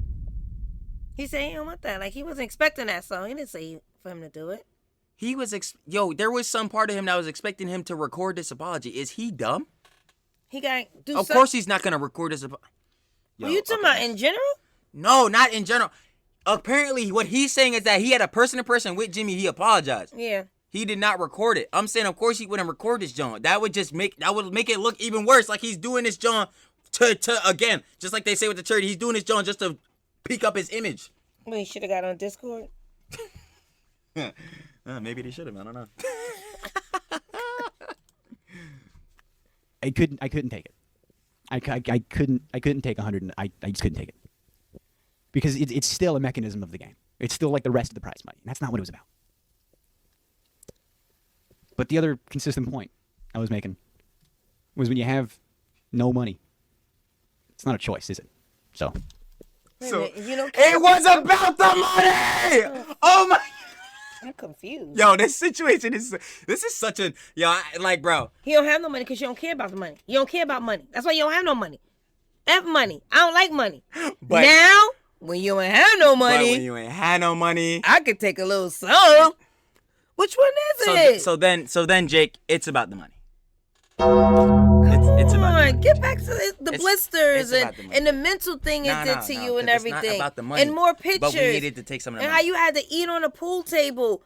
He said he don't want that. Like, he wasn't expecting that, so he didn't say for him to do it. He was there was some part of him that was expecting him to record this apology. Is he dumb? He got do. Of course, he's not gonna record this. Were you talking about in general? No, not in general. Apparently, what he's saying is that he had a person-to-person with Jimmy. He apologized. Yeah. He did not record it. I'm saying, of course, he wouldn't record this, John. That would make it look even worse. Like he's doing this, John, to again, just like they say with the charity. He's doing this, John, just to peak up his image. Well, he should have got on Discord. Maybe they should have. I don't know. I couldn't take it. I couldn't take 100. I just couldn't take it. Because it's still a mechanism of the game. It's still like the rest of the prize money. And that's not what it was about. But the other consistent point I was making was when you have no money, it's not a choice, is it? So it was about the money! Oh my... I'm confused. Yo, this situation is such a... bro. He don't have no money because you don't care about the money. You don't care about money. That's why you don't have no money. F money. I don't like money. But now... When you ain't have no money, I could take a little song. Which one is it? So then, Jake, it's about the money. It's about the money. Get back to the blisters and the mental thing it did to you and everything. It's not about the money. And more pictures. But we needed to take some of the money. And how you had to eat on a pool table.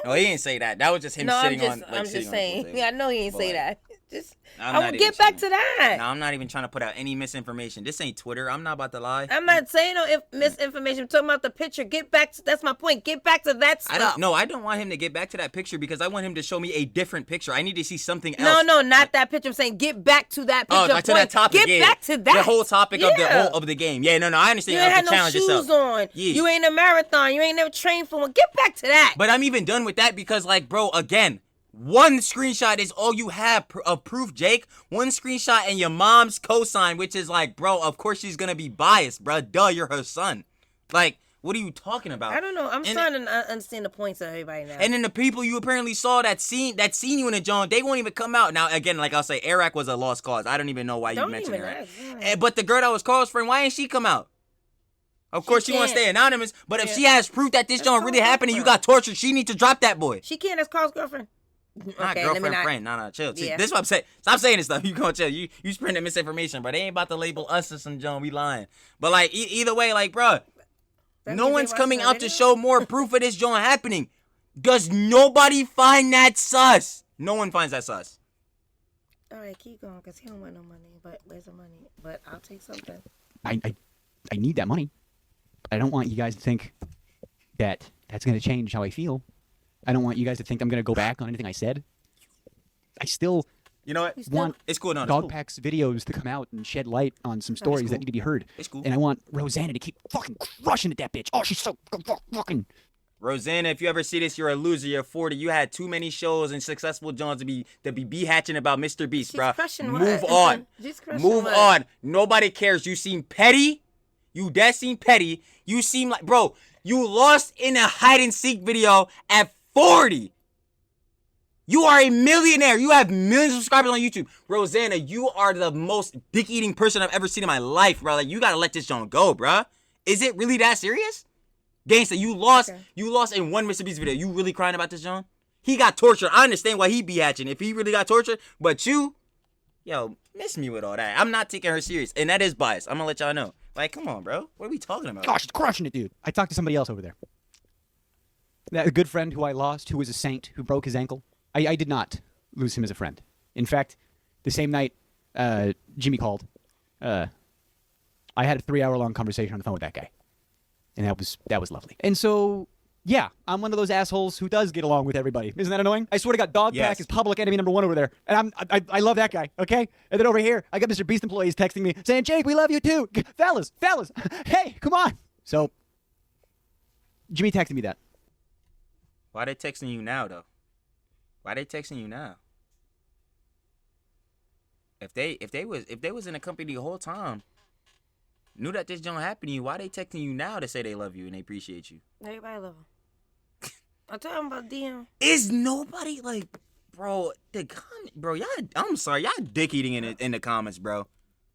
No, he didn't say that. That was just him sitting on. I'm just saying. Yeah, I know he didn't say that. Just I will get back to that. No, I'm not even trying to put out any misinformation. This ain't Twitter. I'm not about to lie. I'm not saying no misinformation. I'm talking about the picture. Get back to, that's my point. Get back to that stuff. I don't want him to get back to that picture because I want him to show me a different picture. I need to see something else. No, not that picture. I'm saying get back to that picture. Oh, to that topic. Get back to that. The whole topic of the game. Yeah, no, I understand. You ain't had no shoes on. Yeah. You ain't a marathon. You ain't never trained for one. Get back to that. But I'm even done with that because, like, bro, again, One screenshot is all you have of proof, Jake. One screenshot and your mom's cosign, which is like, bro, of course she's gonna be biased, bro. Duh, you're her son. Like, what are you talking about? I don't know. I'm starting to understand the points of everybody now. And then the people you apparently saw that seen you in the joint, they won't even come out. Now, again, like I'll say, Eric was a lost cause. I don't even know why you mentioned Eric. But the girl that was Carl's friend, why ain't she come out? Of course, she wants to stay anonymous, but if she has proof that this joint really happened and you got tortured, she need to drop that boy. She can't. That's Carl's girlfriend. Not girlfriend, friend. No, chill. Yeah. This is what I'm saying. Stop saying this stuff. You gonna chill. You spreading misinformation, bro. They ain't about to label us as some joint. We lying. But like, either way, like, bro. No one's coming out to show more proof of this joint happening. Does nobody find that sus? No one finds that sus. All right, keep going, because he don't want no money. But where's the money? But I'll take something. I need that money. I don't want you guys to think that that's going to change how I feel. I don't want you guys to think I'm going to go back on anything I said. I still... You know what? Want it's cool. No, Dogpack's videos to come out and shed light on some stories that need to be heard. It's cool. And I want Rosanna to keep fucking crushing at that bitch. Oh, she's so fucking... Rosanna, if you ever see this, you're a loser. You're 40. You had too many shows and successful Johns to be hatching about Mr. Beast, bro. Move on. Move on. Nobody cares. You seem petty. You dead seem petty. You seem like, bro, you lost in a hide and seek video at 40. You are a millionaire. You have millions of subscribers on YouTube. Rosanna, you are the most dick-eating person I've ever seen in my life, bro. Like, you gotta let this joint go, bro. Is it really that serious? Gangsta, you lost in one Mr. Beast video. You really crying about this, John? He got tortured. I understand why he be hatching if he really got tortured, but you, yo, miss me with all that. I'm not taking her serious, and that is bias. I'm gonna let y'all know. Like, come on, bro. What are we talking about? Gosh, she's crushing it, dude. I talked to somebody else over there. That a good friend who I lost, who was a saint, who broke his ankle. I did not lose him as a friend. In fact, the same night Jimmy called, I had a 3-hour-long conversation on the phone with that guy. And that was lovely. And so, yeah, I'm one of those assholes who does get along with everybody. Isn't that annoying? I swear to God, Dogpack is public enemy number 1 over there. And I love that guy, okay? And then over here, I got Mr. Beast employees texting me saying, Jake, we love you too. Fellas, hey, come on. So, Jimmy texted me that. Why are they texting you now, though? Why they texting you now? If they was in the company the whole time, knew that this don't happen to you, why they texting you now to say they love you and they appreciate you? Everybody love him. I tell him about DM. Is nobody like, bro? Y'all. I'm sorry, y'all dick eating in the comments, bro.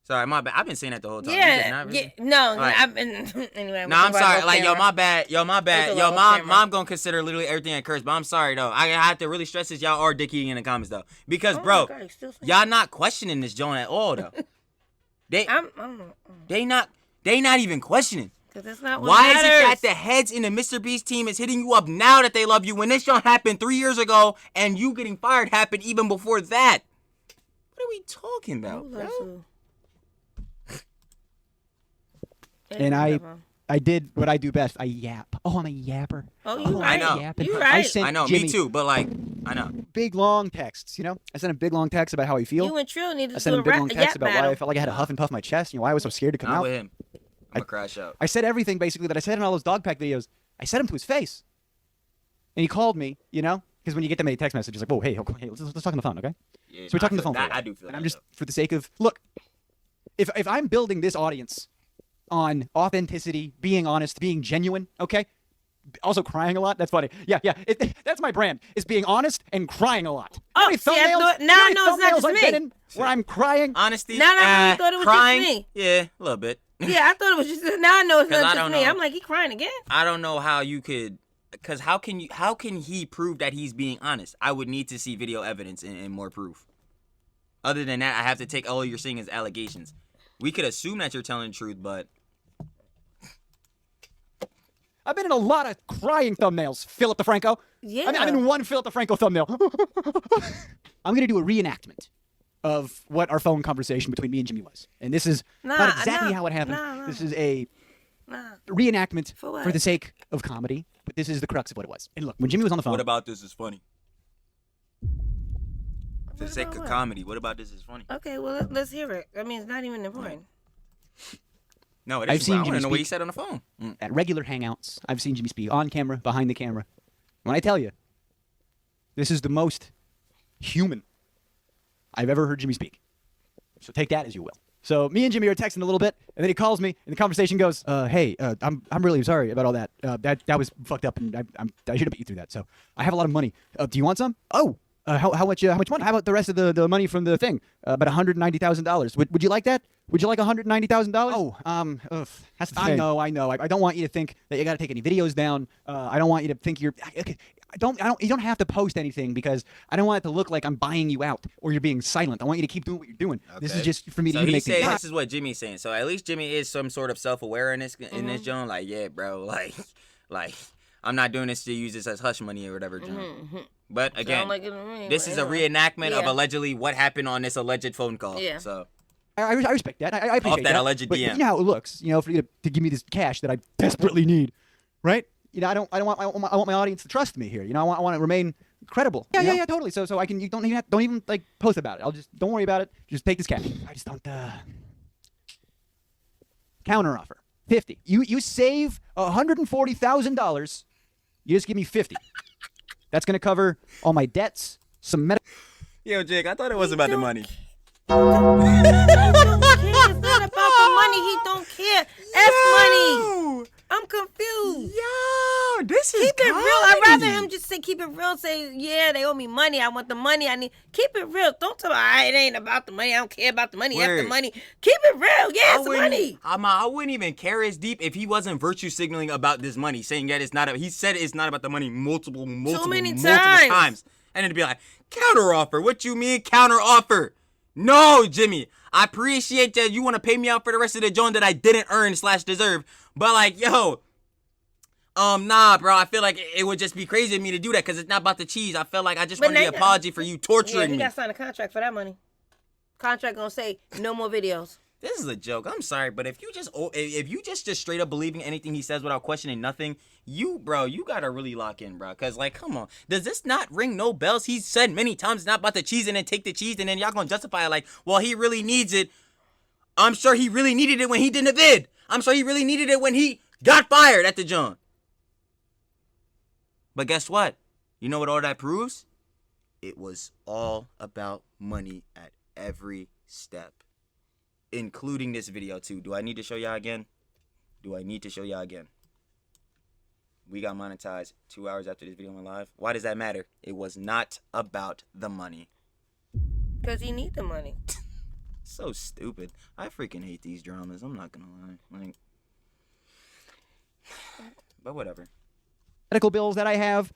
Sorry, my bad. I've been saying that the whole time. I've been anyway. No, I'm sorry. Like, my bad. Mom gonna consider literally everything a curse, but I'm sorry though. I have to really stress this. Y'all are dick eating in the comments though, because bro, y'all not questioning this joint at all though. They not even questioning. That's not what Why matters. is it that the heads in the Mr. Beast team is hitting you up now that they love you when this joint happened 3 years ago and you getting fired happened even before that? What are we talking about, bro? And I did what I do best. I yap. Oh, I'm a yapper. Oh, you right. I know. You right. I know. Jimmy me too. But like, I know. Big long texts. You know, I sent him big long texts about how I feel. You and Trill need to I sent him big long texts about why I felt like I had a huff and puff in my chest. You know, why I was so scared to come out. With him. I'm gonna crash out. I said everything basically that I said in all those Dogpack videos. I said them to his face, and he called me. You know, because when you get that many text messages, like, whoa, hey, let's talk on the phone, okay? Yeah, so we're talking on the phone. That, I do feel and that. I'm just for the sake of look. If I'm building this audience on authenticity, being honest, being genuine, okay? Also crying a lot. That's funny. Yeah. That's my brand. Is being honest and crying a lot. Oh, see, now I know it's not just me. Where I'm crying. Honesty. Now I thought it was crying, just me. Yeah, a little bit. Yeah, I thought it was just. Now I know it's not just me. Know. I'm like, he crying again. I don't know how you could, because how can he prove that he's being honest? I would need to see video evidence and more proof. Other than that, I have to take all you're saying as allegations. We could assume that you're telling the truth, but. I've been in a lot of crying thumbnails, Philip DeFranco. Yeah. I'm in one Philip DeFranco thumbnail. I'm going to do a reenactment of what our phone conversation between me and Jimmy was. And this is not exactly how it happened. This is a reenactment for the sake of comedy, but this is the crux of what it was. And look, when Jimmy was on the phone... What about this is funny? For the sake of comedy, what about this is funny? Okay, well, let's hear it. I mean, it's not even important. No, it is. I want to know what he said on the phone. At regular hangouts, I've seen Jimmy speak on camera, behind the camera. When I tell you, this is the most human I've ever heard Jimmy speak. So take that as you will. So me and Jimmy are texting a little bit, and then he calls me, and the conversation goes, "Hey, I'm really sorry about all that. That was fucked up, and I should have put you through that. So I have a lot of money. Do you want some? Oh, how much money? How about the rest of the money from the thing? About $190,000. Would you like that? Would you like $190,000? Oh, that's the thing. I know. I don't want you to think that you got to take any videos down. I don't want you to think you're. Okay, you don't have to post anything because I don't want it to look like I'm buying you out or you're being silent. I want you to keep doing what you're doing. Okay. This is just for me to make things. This is what Jimmy's saying. So at least Jimmy is some sort of self-aware in this John. Like, yeah, bro, like I'm not doing this to use this as hush money or whatever, John. Mm-hmm. But again, this is a reenactment of allegedly what happened on this alleged phone call. Yeah. So I respect that. I appreciate that. Off that alleged but DM. You know how it looks. You know, for you to give me this cash that I desperately need, right? You know, I want my audience to trust me here. You know, I want to remain credible. Yeah, totally. So I can. You don't even like post about it. Don't worry about it. Just take this cash. I just don't. Counter offer $50. You save $140,000. You just give me $50. That's gonna cover all my debts. Some medical. Yo, Jake, I thought it was about the money. He don't care. It's not about the money. He don't care. F money. I'm confused. Yo, this is keep it real. I'd rather him just say keep it real. Say, yeah, they owe me money. I want the money. I need. Keep it real. Don't tell me it ain't about the money. I don't care about the money. F the money. Keep it real. Yeah, it's the money. I wouldn't even care as deep if he wasn't virtue signaling about this money, saying that it's not. He said it's not about the money multiple times, and it'd be like counter offer. What you mean counter offer? No, Jimmy. I appreciate that you want to pay me out for the rest of the joint that I didn't earn / deserve. But like, yo, nah, bro. I feel like it would just be crazy of me to do that because it's not about the cheese. I feel like I just wanted the apology for you torturing me. You got to sign a contract for that money. Contract gonna say no more videos. This is a joke. I'm sorry, but if you just straight up believing anything he says without questioning nothing, you gotta really lock in, bro. Cause like, come on, does this not ring no bells? He's said many times it's not about the cheese, and then take the cheese, and then y'all gonna justify it like, well, he really needs it. I'm sure he really needed it when he did the vid. I'm sure he really needed it when he got fired at the John. But guess what? You know what all that proves? It was all about money at every step. Including this video too. Do I need to show y'all again? We got monetized 2 hours after this video went live. Why does that matter? It was not about the money. Because he need the money. So stupid. I freaking hate these dramas. I'm not gonna lie. But whatever. Medical bills that I have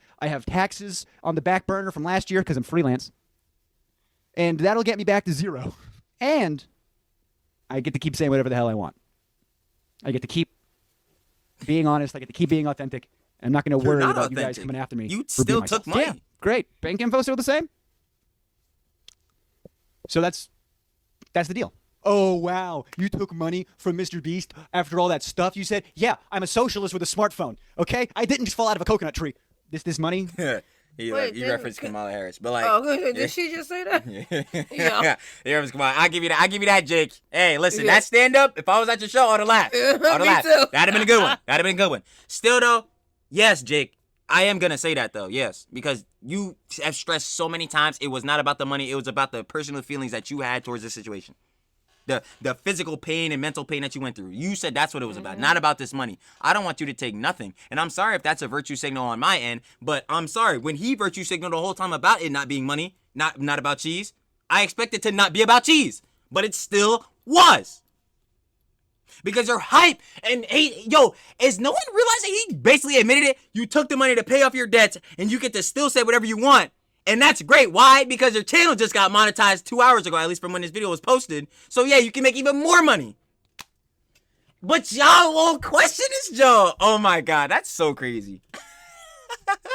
taxes on the back burner from last year because I'm freelance. And that'll get me back to zero. And I get to keep saying whatever the hell I want. I get to keep being honest. I get to keep being authentic. I'm not going to worry about you guys coming after me. You still took money. Yeah, great. Bank info still the same? So that's the deal. Oh, wow. You took money from Mr. Beast after all that stuff you said? Yeah, I'm a socialist with a smartphone, okay? I didn't just fall out of a coconut tree. This money? He referenced Kamala Harris, but like, did she just say that? Yeah. He referenced Kamala. I give you that, Jake. Hey, listen, that stand up. If I was at your show, I'd have laughed. Too. That'd have been a good one. Still though, yes, Jake, I am gonna say that though, yes, because you have stressed so many times it was not about the money. It was about the personal feelings that you had towards this situation. The physical pain and mental pain that you went through. You said that's what it was about, not about this money. I don't want you to take nothing. And I'm sorry if that's a virtue signal on my end, but I'm sorry. When he virtue signaled the whole time about it not being money, not about cheese, I expect it to not be about cheese. But it still was. Because you're hype and is no one realizing he basically admitted it? You took the money to pay off your debts and you get to still say whatever you want. And that's great. Why? Because your channel just got monetized 2 hours ago, at least from when this video was posted. So yeah, you can make even more money. But y'all won't question this, Joe. Oh my God, that's so crazy.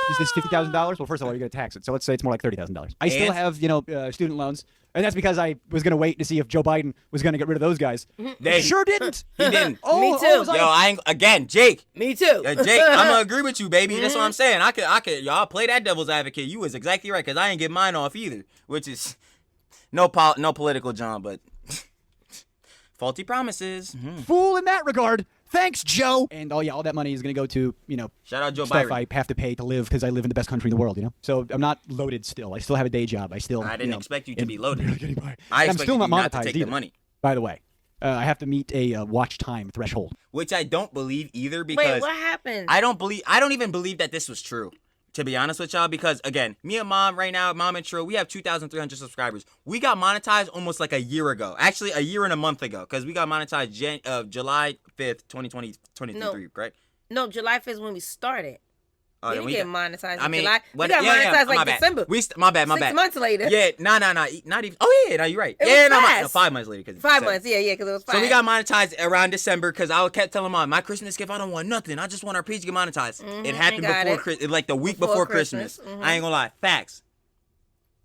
Is this $50,000? Well, first of all, you're going to tax it. So let's say it's more like $30,000. I still have, student loans. And that's because I was going to wait to see if Joe Biden was going to get rid of those guys. They sure didn't. He didn't. Me too. Jake. Me too. Jake, I'm going to agree with you, baby. That's what I'm saying. I could, y'all play that devil's advocate. You was exactly right, because I ain't get mine off either, which is no political, John, but faulty promises. Fool in that regard. Thanks, Joe. And all that money is gonna go to shout out Joe stuff Byron. I have to pay to live because I live in the best country in the world. So I'm not loaded still. I still have a day job. I didn't expect you to be loaded. Barely getting by. I I'm expected still you not not to monetized take either. the money. By the way, I have to meet a watch time threshold. Which I don't believe either because Wait, what happened? I don't even believe that this was true. To be honest with y'all, because again, me and Mom right now, Mom and True, we have 2,300 subscribers. We got monetized almost like a year ago. Actually, a year and a month ago, because we got monetized July 5th, 2023, correct? No, July 5th when we started. Oh, We then didn't get monetized in July. We what- got monetized my like bad. December. My bad. 6 months later. Yeah, not even. Oh yeah, no, you're right. It Yeah, was no, fast. 5 months later. 5 months, yeah, because it was 5. So we got monetized around December because I kept telling Mom, my Christmas gift, I don't want nothing. I just want our page to get monetized. It happened got before it. like the week before Christmas. I ain't gonna lie, facts.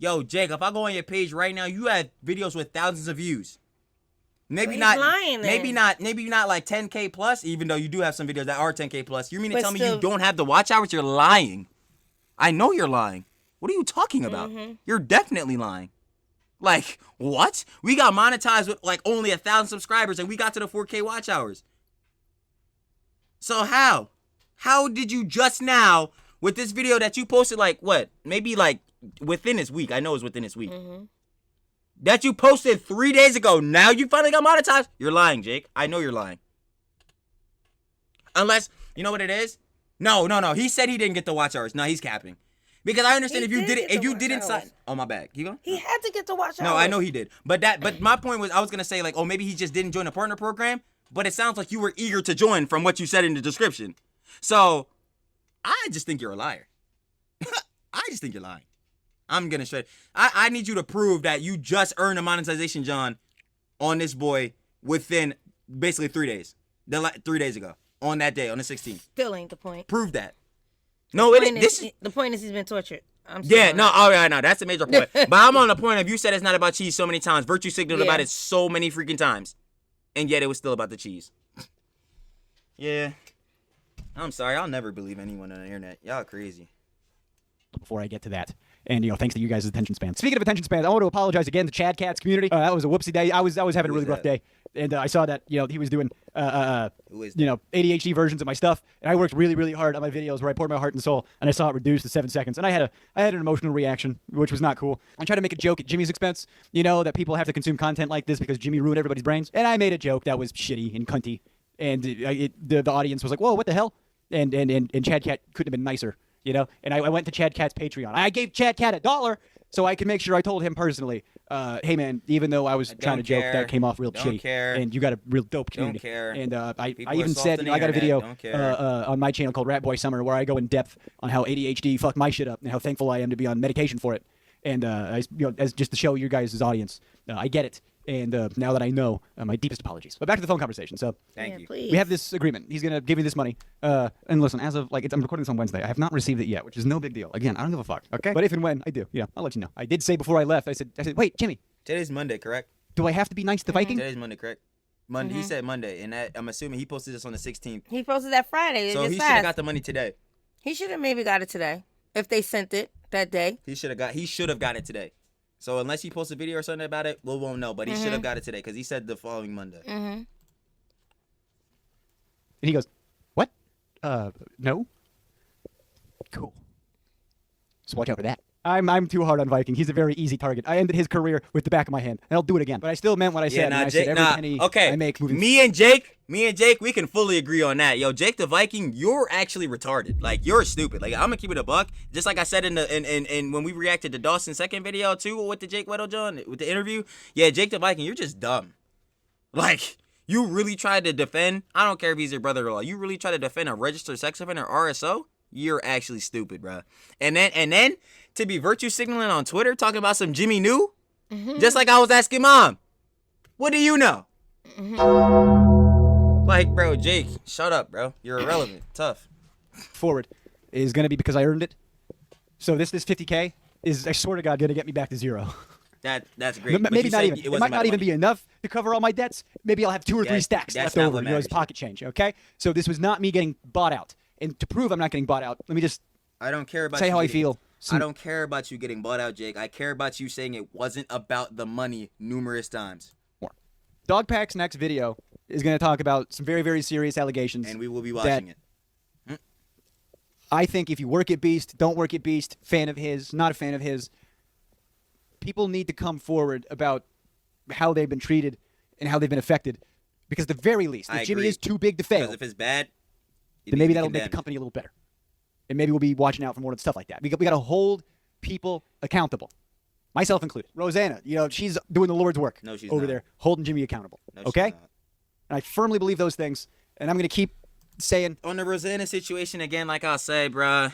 Yo, Jake, if I go on your page right now, you have videos with thousands of views. Maybe He's not, lying then. maybe not like 10K plus. Even though you do have some videos that are 10K plus, you mean to But tell me still- you don't have the watch hours? You're lying. I know you're lying. What are you talking about? You're definitely lying. Like, what? We got monetized with like only 1,000 subscribers and we got to the 4K watch hours. So how? How did you just now, with this video that you posted like, what? Maybe like within this week. I know it's within this week. That you posted 3 days ago. Now you finally got monetized? You're lying, Jake. I know you're lying. Unless, you know what it is? No. He said he didn't get the watch hours. No, he's capping. Because I understand He if you watch didn't hours. sign. Oh, my bad. You go? He had to get the watch hours. No, I know he did. But my point was, I was gonna say like, oh, maybe he just didn't join the partner program. But it sounds like you were eager to join from what you said in the description. So, I just think you're a liar. I just think you're lying. I'm gonna straight. I need you to prove that you just earned a monetization, John, on this boy within basically 3 days. 3 days ago, on that day, on the 16th. Still ain't the point. Prove that. No, it is. The point is he's been tortured. Yeah, no, all right, no, that's a major point. But I'm on the point of you said it's not about cheese so many times. Virtue signaled about it so many freaking times. And yet it was still about the cheese. Yeah. I'm sorry, I'll never believe anyone on the internet. Y'all crazy. Before I get to that. And, thanks to you guys' attention span. Speaking of attention spans, I want to apologize again to Chad Cat's community. That was a whoopsie day. I was having a really rough day. And I saw that, he was doing, ADHD versions of my stuff. And I worked really, really hard on my videos where I poured my heart and soul. And I saw it reduced to 7 seconds. And I had an emotional reaction, which was not cool. I tried to make a joke at Jimmy's expense, that people have to consume content like this because Jimmy ruined everybody's brains. And I made a joke that was shitty and cunty. And the audience was like, whoa, what the hell? And Chad Cat couldn't have been nicer. And I went to Chad Cat's Patreon. I gave Chad Cat $1 so I could make sure I told him personally, hey man, even though I was trying to joke, that came off real shitty. And you got a real dope community. Don't care. And I even said, I got a video on my channel called Rat Boy Summer where I go in depth on how ADHD fucked my shit up and how thankful I am to be on medication for it. And as just to show you guys' audience, I get it. And now that I know, my deepest apologies. But back to the phone conversation. So Thank you. Please. we have this agreement. He's gonna give me this money. And listen, as of I'm recording this on Wednesday. I have not received it yet, which is no big deal. Again, I don't give a fuck. Okay. But if and when I do, I'll let you know. I did say before I left. I said, wait, Jimmy. Today's Monday, correct? Do I have to be nice to Viking? Today's Monday, correct? Monday. He said Monday, and I'm assuming he posted this on the 16th. He posted that Friday. So he should have got the money today. He should have maybe got it today if they sent it that day. He should have got it today. So unless he posts a video or something about it, we won't know. But he should have got it today because he said the following Monday. And he goes, what? No. Cool. So watch out for that. I'm too hard on Viking. He's a very easy target. I ended his career with the back of my hand, and I'll do it again. But I still meant what I said. Yeah, I said every penny I make moving. Me and Jake, we can fully agree on that. Yo, Jake the Viking, you're actually retarded. Like, you're stupid. Like, I'm gonna keep it a buck. Just like I said in when we reacted to Dawson's second video too with the Jake Weddle John with the interview. Yeah, Jake the Viking, you're just dumb. Like, you really tried to defend. I don't care if he's your brother-in-law. You really try to defend a registered sex offender RSO. You're actually stupid, bro. And then to be virtue signaling on Twitter talking about some Jimmy New, just like I was asking Mom, what do you know? Like, bro, Jake, shut up, bro. You're irrelevant. Tough. Forward is gonna be because I earned it. So this 50K is, I swear to God, gonna get me back to zero. That's great. Maybe not even. It might not even be enough to cover all my debts. Maybe I'll have 2 or 3 stacks left over, as pocket change. Okay. So this was not me getting bought out. And to prove I'm not getting bought out, let me just I don't care about say how I feel. I don't care about you getting bought out, Jake. I care about you saying it wasn't about the money numerous times. Dogpack's next video is going to talk about some very, very serious allegations. And we will be watching it. I think if you work at Beast, don't work at Beast, fan of his, not a fan of his, people need to come forward about how they've been treated and how they've been affected. Because at the very least, if Jimmy is too big to fail, because if it's bad, then maybe that'll make the company a little better. And maybe we'll be watching out for more stuff like that. We got to hold people accountable. Myself included. Rosanna, she's doing the Lord's work over there, holding Jimmy accountable. Okay? And I firmly believe those things, and I'm going to keep saying. On the Rosanna situation, again, like I'll say, bruh,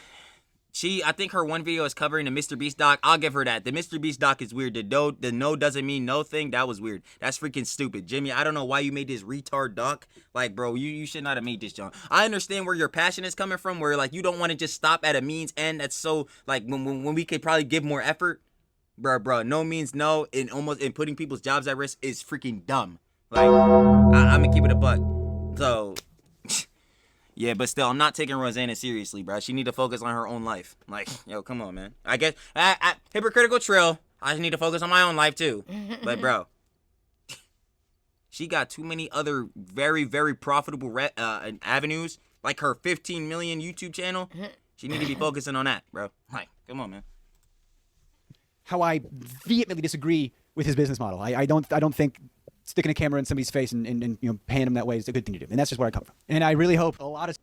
I think her one video is covering the Mr. Beast doc. I'll give her that. The Mr. Beast doc is weird. The no doesn't mean no thing, that was weird. That's freaking stupid. Jimmy, I don't know why you made this retard doc. Like, bro, you should not have made this, John. I understand where your passion is coming from, where, like, you don't want to just stop at a means end. That's so, like, when we could probably give more effort. Bro, no means no, and putting people's jobs at risk is freaking dumb. Like, I'm gonna keep it a buck. So, yeah, but still, I'm not taking Rosanna seriously, bro. She need to focus on her own life. Like, yo, come on, man. I guess, hypocritical trail, I just need to focus on my own life, too. But, bro, she got too many other very, very profitable avenues, like her 15 million YouTube channel. She need to be focusing on that, bro. Like, come on, man. How I vehemently disagree with his business model. I don't think sticking a camera in somebody's face and paying them that way is a good thing to do. And that's just where I come from. And I really hope a lot of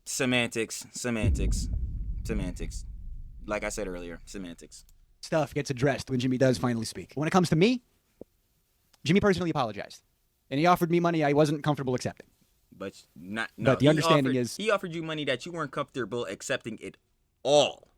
semantics. Like I said earlier, semantics. Stuff gets addressed when Jimmy does finally speak. When it comes to me, Jimmy personally apologized. And he offered me money I wasn't comfortable accepting. But the understanding is he offered you money that you weren't comfortable accepting it all.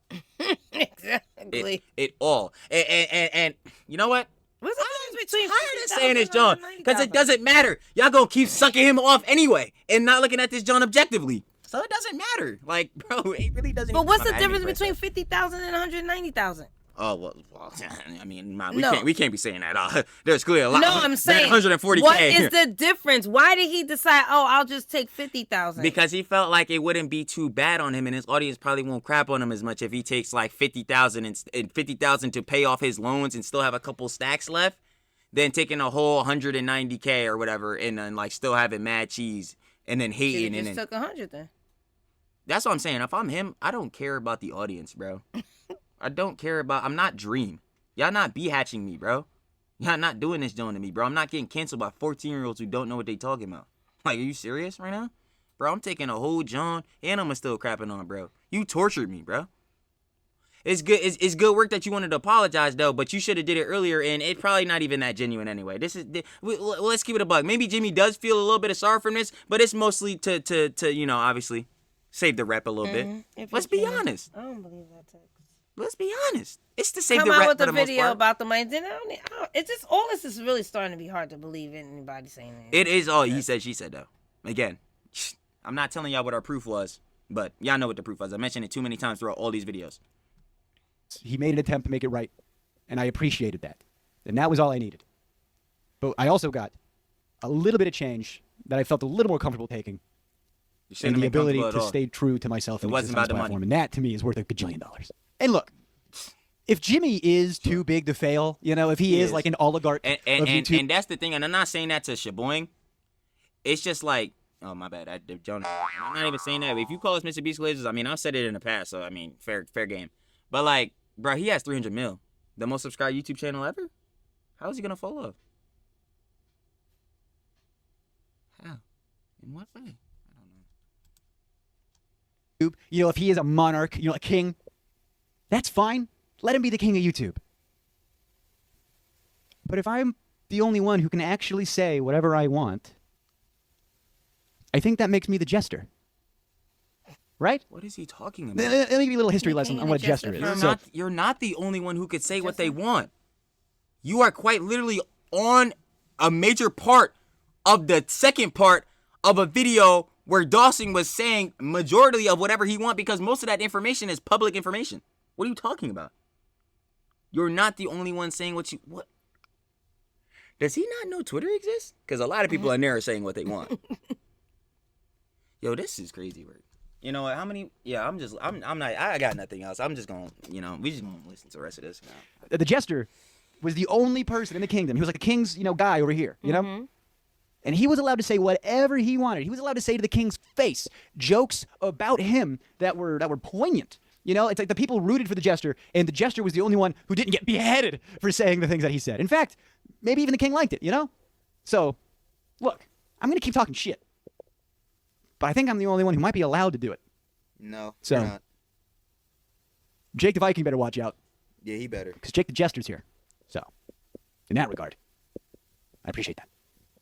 Exactly. It all. And you know what? What's the difference between tired of saying this, John, because it doesn't matter. Y'all gonna keep sucking him off anyway and not looking at this John objectively. So it doesn't matter. Like, bro, it really doesn't. But what's the difference between 50,000 and 190,000? Oh well, I mean, we can't be saying that. There's clearly a lot. No, I'm saying 140K. What is the difference? Why did he decide? Oh, I'll just take 50,000. Because he felt like it wouldn't be too bad on him, and his audience probably won't crap on him as much if he takes like 50,000 and 50,000 to pay off his loans and still have a couple stacks left, than taking a whole 190K or whatever and then like still having mad cheese and then hating and then took 100 then. That's what I'm saying. If I'm him, I don't care about the audience, bro. I don't care about. I'm not Dream. Y'all not hatching me, bro. Y'all not doing this doing to me, bro. I'm not getting canceled by 14-year-olds who don't know what they talking about. Like, are you serious right now? Bro, I'm taking a whole John and I'm still crapping on, bro. You tortured me, bro. It's good. It's good work that you wanted to apologize though, but you should have did it earlier, and it's probably not even that genuine anyway. Let's keep it a buck. Maybe Jimmy does feel a little bit of sorry from this, but it's mostly to obviously save the rep a little bit. Let's be honest. I don't believe that text. Let's be honest. It's to save Come the rep out with for a the most video part. about the money. Then it's just all this is really starting to be hard to believe anybody saying that. It is all he said, she said though. Again, I'm not telling y'all what our proof was, but y'all know what the proof was. I mentioned it too many times throughout all these videos. He made an attempt to make it right, and I appreciated that. And that was all I needed. But I also got a little bit of change that I felt a little more comfortable taking, and the ability to stay true to myself and wasn't about the platform. money. And that, to me, is worth $1 gajillion. And look, if Jimmy is too big to fail, if he is like an oligarch of YouTube. And that's the thing, and I'm not saying that to Shaboing. It's just like, oh, my bad. Jonah, I'm not even saying that. But if you call us Mr. Beast Glazers, I mean, I've said it in the past, so, I mean, fair game. But, like, bro, he has 300 mil. The most subscribed YouTube channel ever? How is he going to fall off? How? In what way? I don't know. If he is a monarch, a king, that's fine. Let him be the king of YouTube. But if I'm the only one who can actually say whatever I want, I think that makes me the jester. Right? What is he talking about? Let me give you a little history lesson on what a jester is. You're not the only one who could say what they want. You are quite literally on a major part of the second part of a video where Dawson was saying majority of whatever he wants because most of that information is public information. What are you talking about? You're not the only one saying what. Does he not know Twitter exists? Because a lot of people in there are saying what they want. Yo, this is crazy work. You know what? How many? Yeah, I'm not. I got nothing else. I'm just gonna. We just gonna listen to the rest of this now. The jester was the only person in the kingdom. He was like a king's, guy over here. You know. And he was allowed to say whatever he wanted. He was allowed to say to the king's face jokes about him that were poignant. You know, it's like the people rooted for the jester, and the jester was the only one who didn't get beheaded for saying the things that he said. In fact, maybe even the king liked it, you know? So, look, I'm going to keep talking shit. But I think I'm the only one who might be allowed to do it. No, so, you're not. Jake the Viking better watch out. Yeah, he better. Because Jake the Jester's here. So, in that regard, I appreciate that.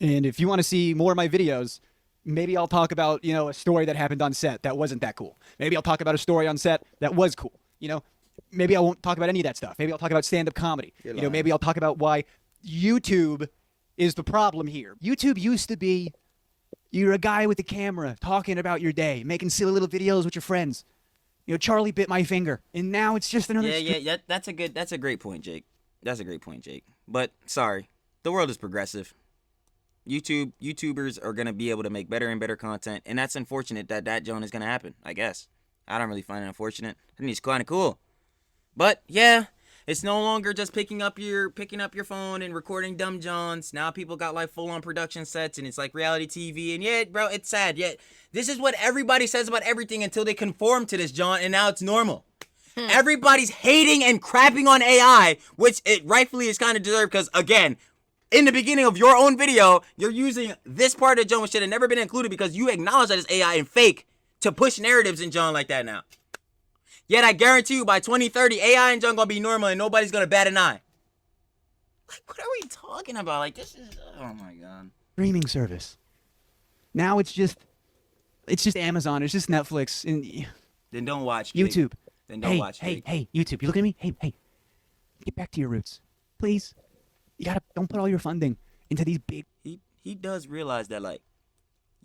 And if you want to see more of my videos, maybe I'll talk about, you know, a story that happened on set that wasn't that cool. Maybe I'll talk about a story on set that was cool. You know, maybe I won't talk about any of that stuff. Maybe I'll talk about stand-up comedy. You know, maybe I'll talk about why YouTube is the problem here. YouTube used to be, you're a guy with a camera talking about your day, making silly little videos with your friends. You know, Charlie bit my finger, and now it's just another. Yeah. That's a great point, Jake. That's a great point, Jake. But sorry, the world is progressive. YouTubers are gonna be able to make better and better content, and that's unfortunate that Joan is gonna happen. I guess I don't really find it unfortunate. I think it's kind of cool. But yeah, it's no longer just picking up your phone and recording dumb Johns. Now people got like full-on production sets, and it's like reality TV. And yeah, bro, it's sad. Yet this is what everybody says about everything until they conform to this, John, and now it's normal. Everybody's hating and crapping on AI, which it rightfully is kind of deserved because, again, in the beginning of your own video, you're using this part of John which should have never been included because you acknowledge that it's AI and fake to push narratives in John like that now. Yet I guarantee you by 2030, AI and John gonna be normal and nobody's gonna bat an eye. Like, what are we talking about? Like, this is, oh my God. Streaming service. Now it's just Amazon, it's just Netflix. And then don't watch Jake. YouTube. Then don't watch Jake. Hey, YouTube, you look at me? Hey, get back to your roots, please. Don't put all your funding into these big. He does realize that, like,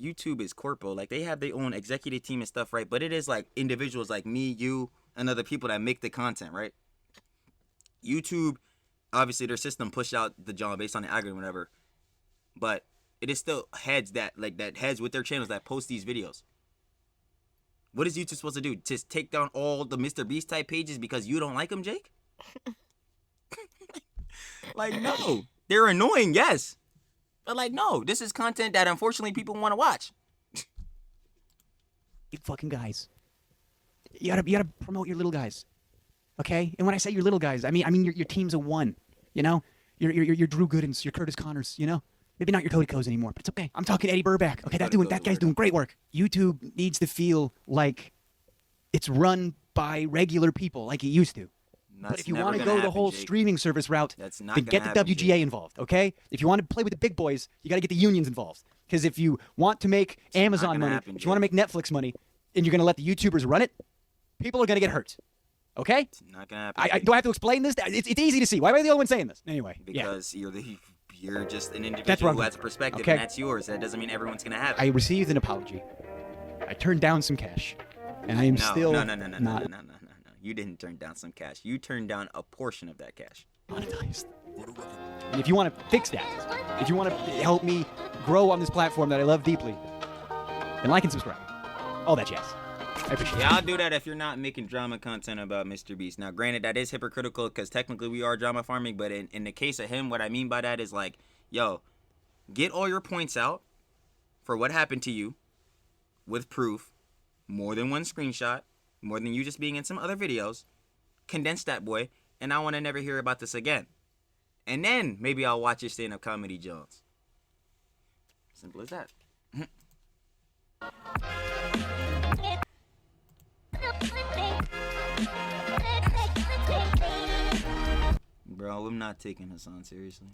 YouTube is corpo. Like, they have their own executive team and stuff, right? But it is like individuals like me, you, and other people that make the content, right? YouTube, obviously their system pushed out the John based on the algorithm, whatever. But it is still heads with their channels that post these videos. What is YouTube supposed to do? Just take down all the Mr. Beast type pages because you don't like them, Jake? Like, no. They're annoying, yes. But, like, no. This is content that, unfortunately, people want to watch. You fucking guys. You gotta promote your little guys. Okay? And when I say your little guys, I mean your team's of one. You know? Your Drew Goodens, your Curtis Connors, you know? Maybe not your Cody Coes anymore, but it's okay. I'm talking Eddie Burback. Okay, that guy's doing great work. YouTube needs to feel like it's run by regular people like it used to. But if you want to go the whole streaming service route, then get the WGA involved, okay? If you want to play with the big boys, you got to get the unions involved. Because if you want to make Amazon money, if you want to make Netflix money, and you're going to let the YouTubers run it, people are going to get hurt. Okay? It's not going to happen. Do I have to explain this? It's easy to see. Why am I the only one saying this? Anyway. Because you're just an individual who has a perspective, and that's yours. That doesn't mean everyone's going to have it. I received an apology. I turned down some cash. And I am still No. You didn't turn down some cash. You turned down a portion of that cash. Monetized. And if you want to fix that, if you want to help me grow on this platform that I love deeply, then like and subscribe. All that jazz. I appreciate it. Yeah, I'll do that if you're not making drama content about Mr. Beast. Now, granted, that is hypocritical because technically we are drama farming, but in the case of him, what I mean by that is like, yo, get all your points out for what happened to you with proof, more than one screenshot, more than you just being in some other videos, condense that, boy, and I want to never hear about this again. And then maybe I'll watch your stand-up comedy, Jones. Simple as that. Bro, I'm not taking Hassan seriously.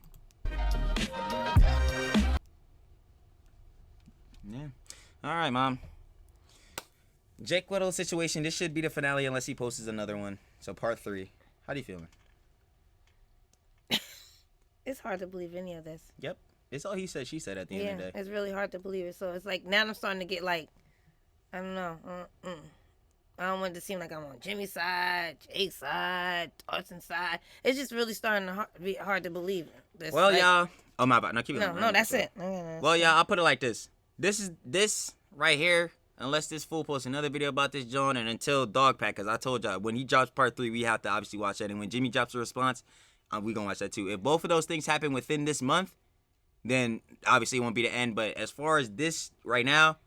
Yeah. All right, Mom. Jake Weddle situation. This should be the finale unless he posts another one. So part 3. How do you feeling? It's hard to believe any of this. Yep. It's all he said, she said at the end of the day. It's really hard to believe it. So it's like now I'm starting to get like, I don't know. I don't want it to seem like I'm on Jimmy's side, Jake's side, Tarson's side. It's just really starting to be hard to believe. Well, y'all. Oh, my bad. No, keep it going. No, that's it. Well, y'all, I'll put it like this. This right here, unless this fool posts another video about this John, and until Dog Pack, because I told y'all, when he drops part 3, we have to obviously watch that. And when Jimmy drops a response, we going to watch that too. If both of those things happen within this month, then obviously it won't be the end. But as far as this right now,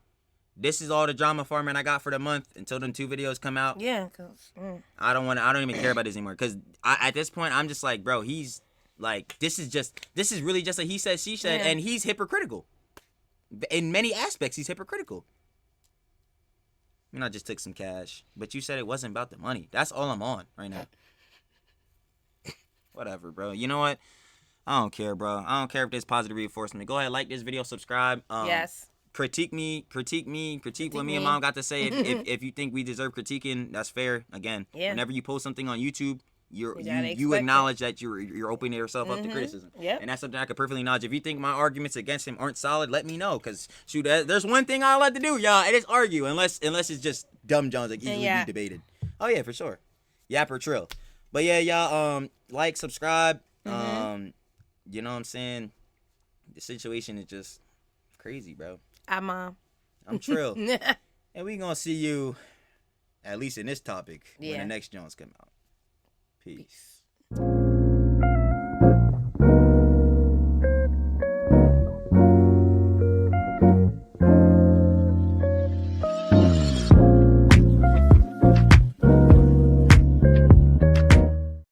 this is all the drama farming I got for the month until them 2 videos come out. Yeah, cause I don't even care about this anymore. Cause at this point I'm just like, bro, he's like, this is really just a he said she said, and he's hypocritical. In many aspects, he's hypocritical. I mean, I just took some cash, but you said it wasn't about the money. That's all I'm on right now. Whatever, bro. You know what? I don't care, bro. I don't care if there's positive reinforcement. Go ahead, like this video, subscribe. yes. Critique what me and Mom got to say. If you think we deserve critiquing, that's fair. Again, whenever you post something on YouTube, you acknowledge that you're opening yourself up to criticism. Yep. And that's something I could perfectly acknowledge. If you think my arguments against him aren't solid, let me know. Cause shoot, there's one thing I like to do, y'all. It is argue, unless it's just dumb Jones that easily be debated. Oh yeah, for sure. Yapper trill. But yeah, y'all, like, subscribe. You know what I'm saying? The situation is just crazy, bro. I'm trill. And we gonna see you, at least in this topic, when the next Jones come out. Peace.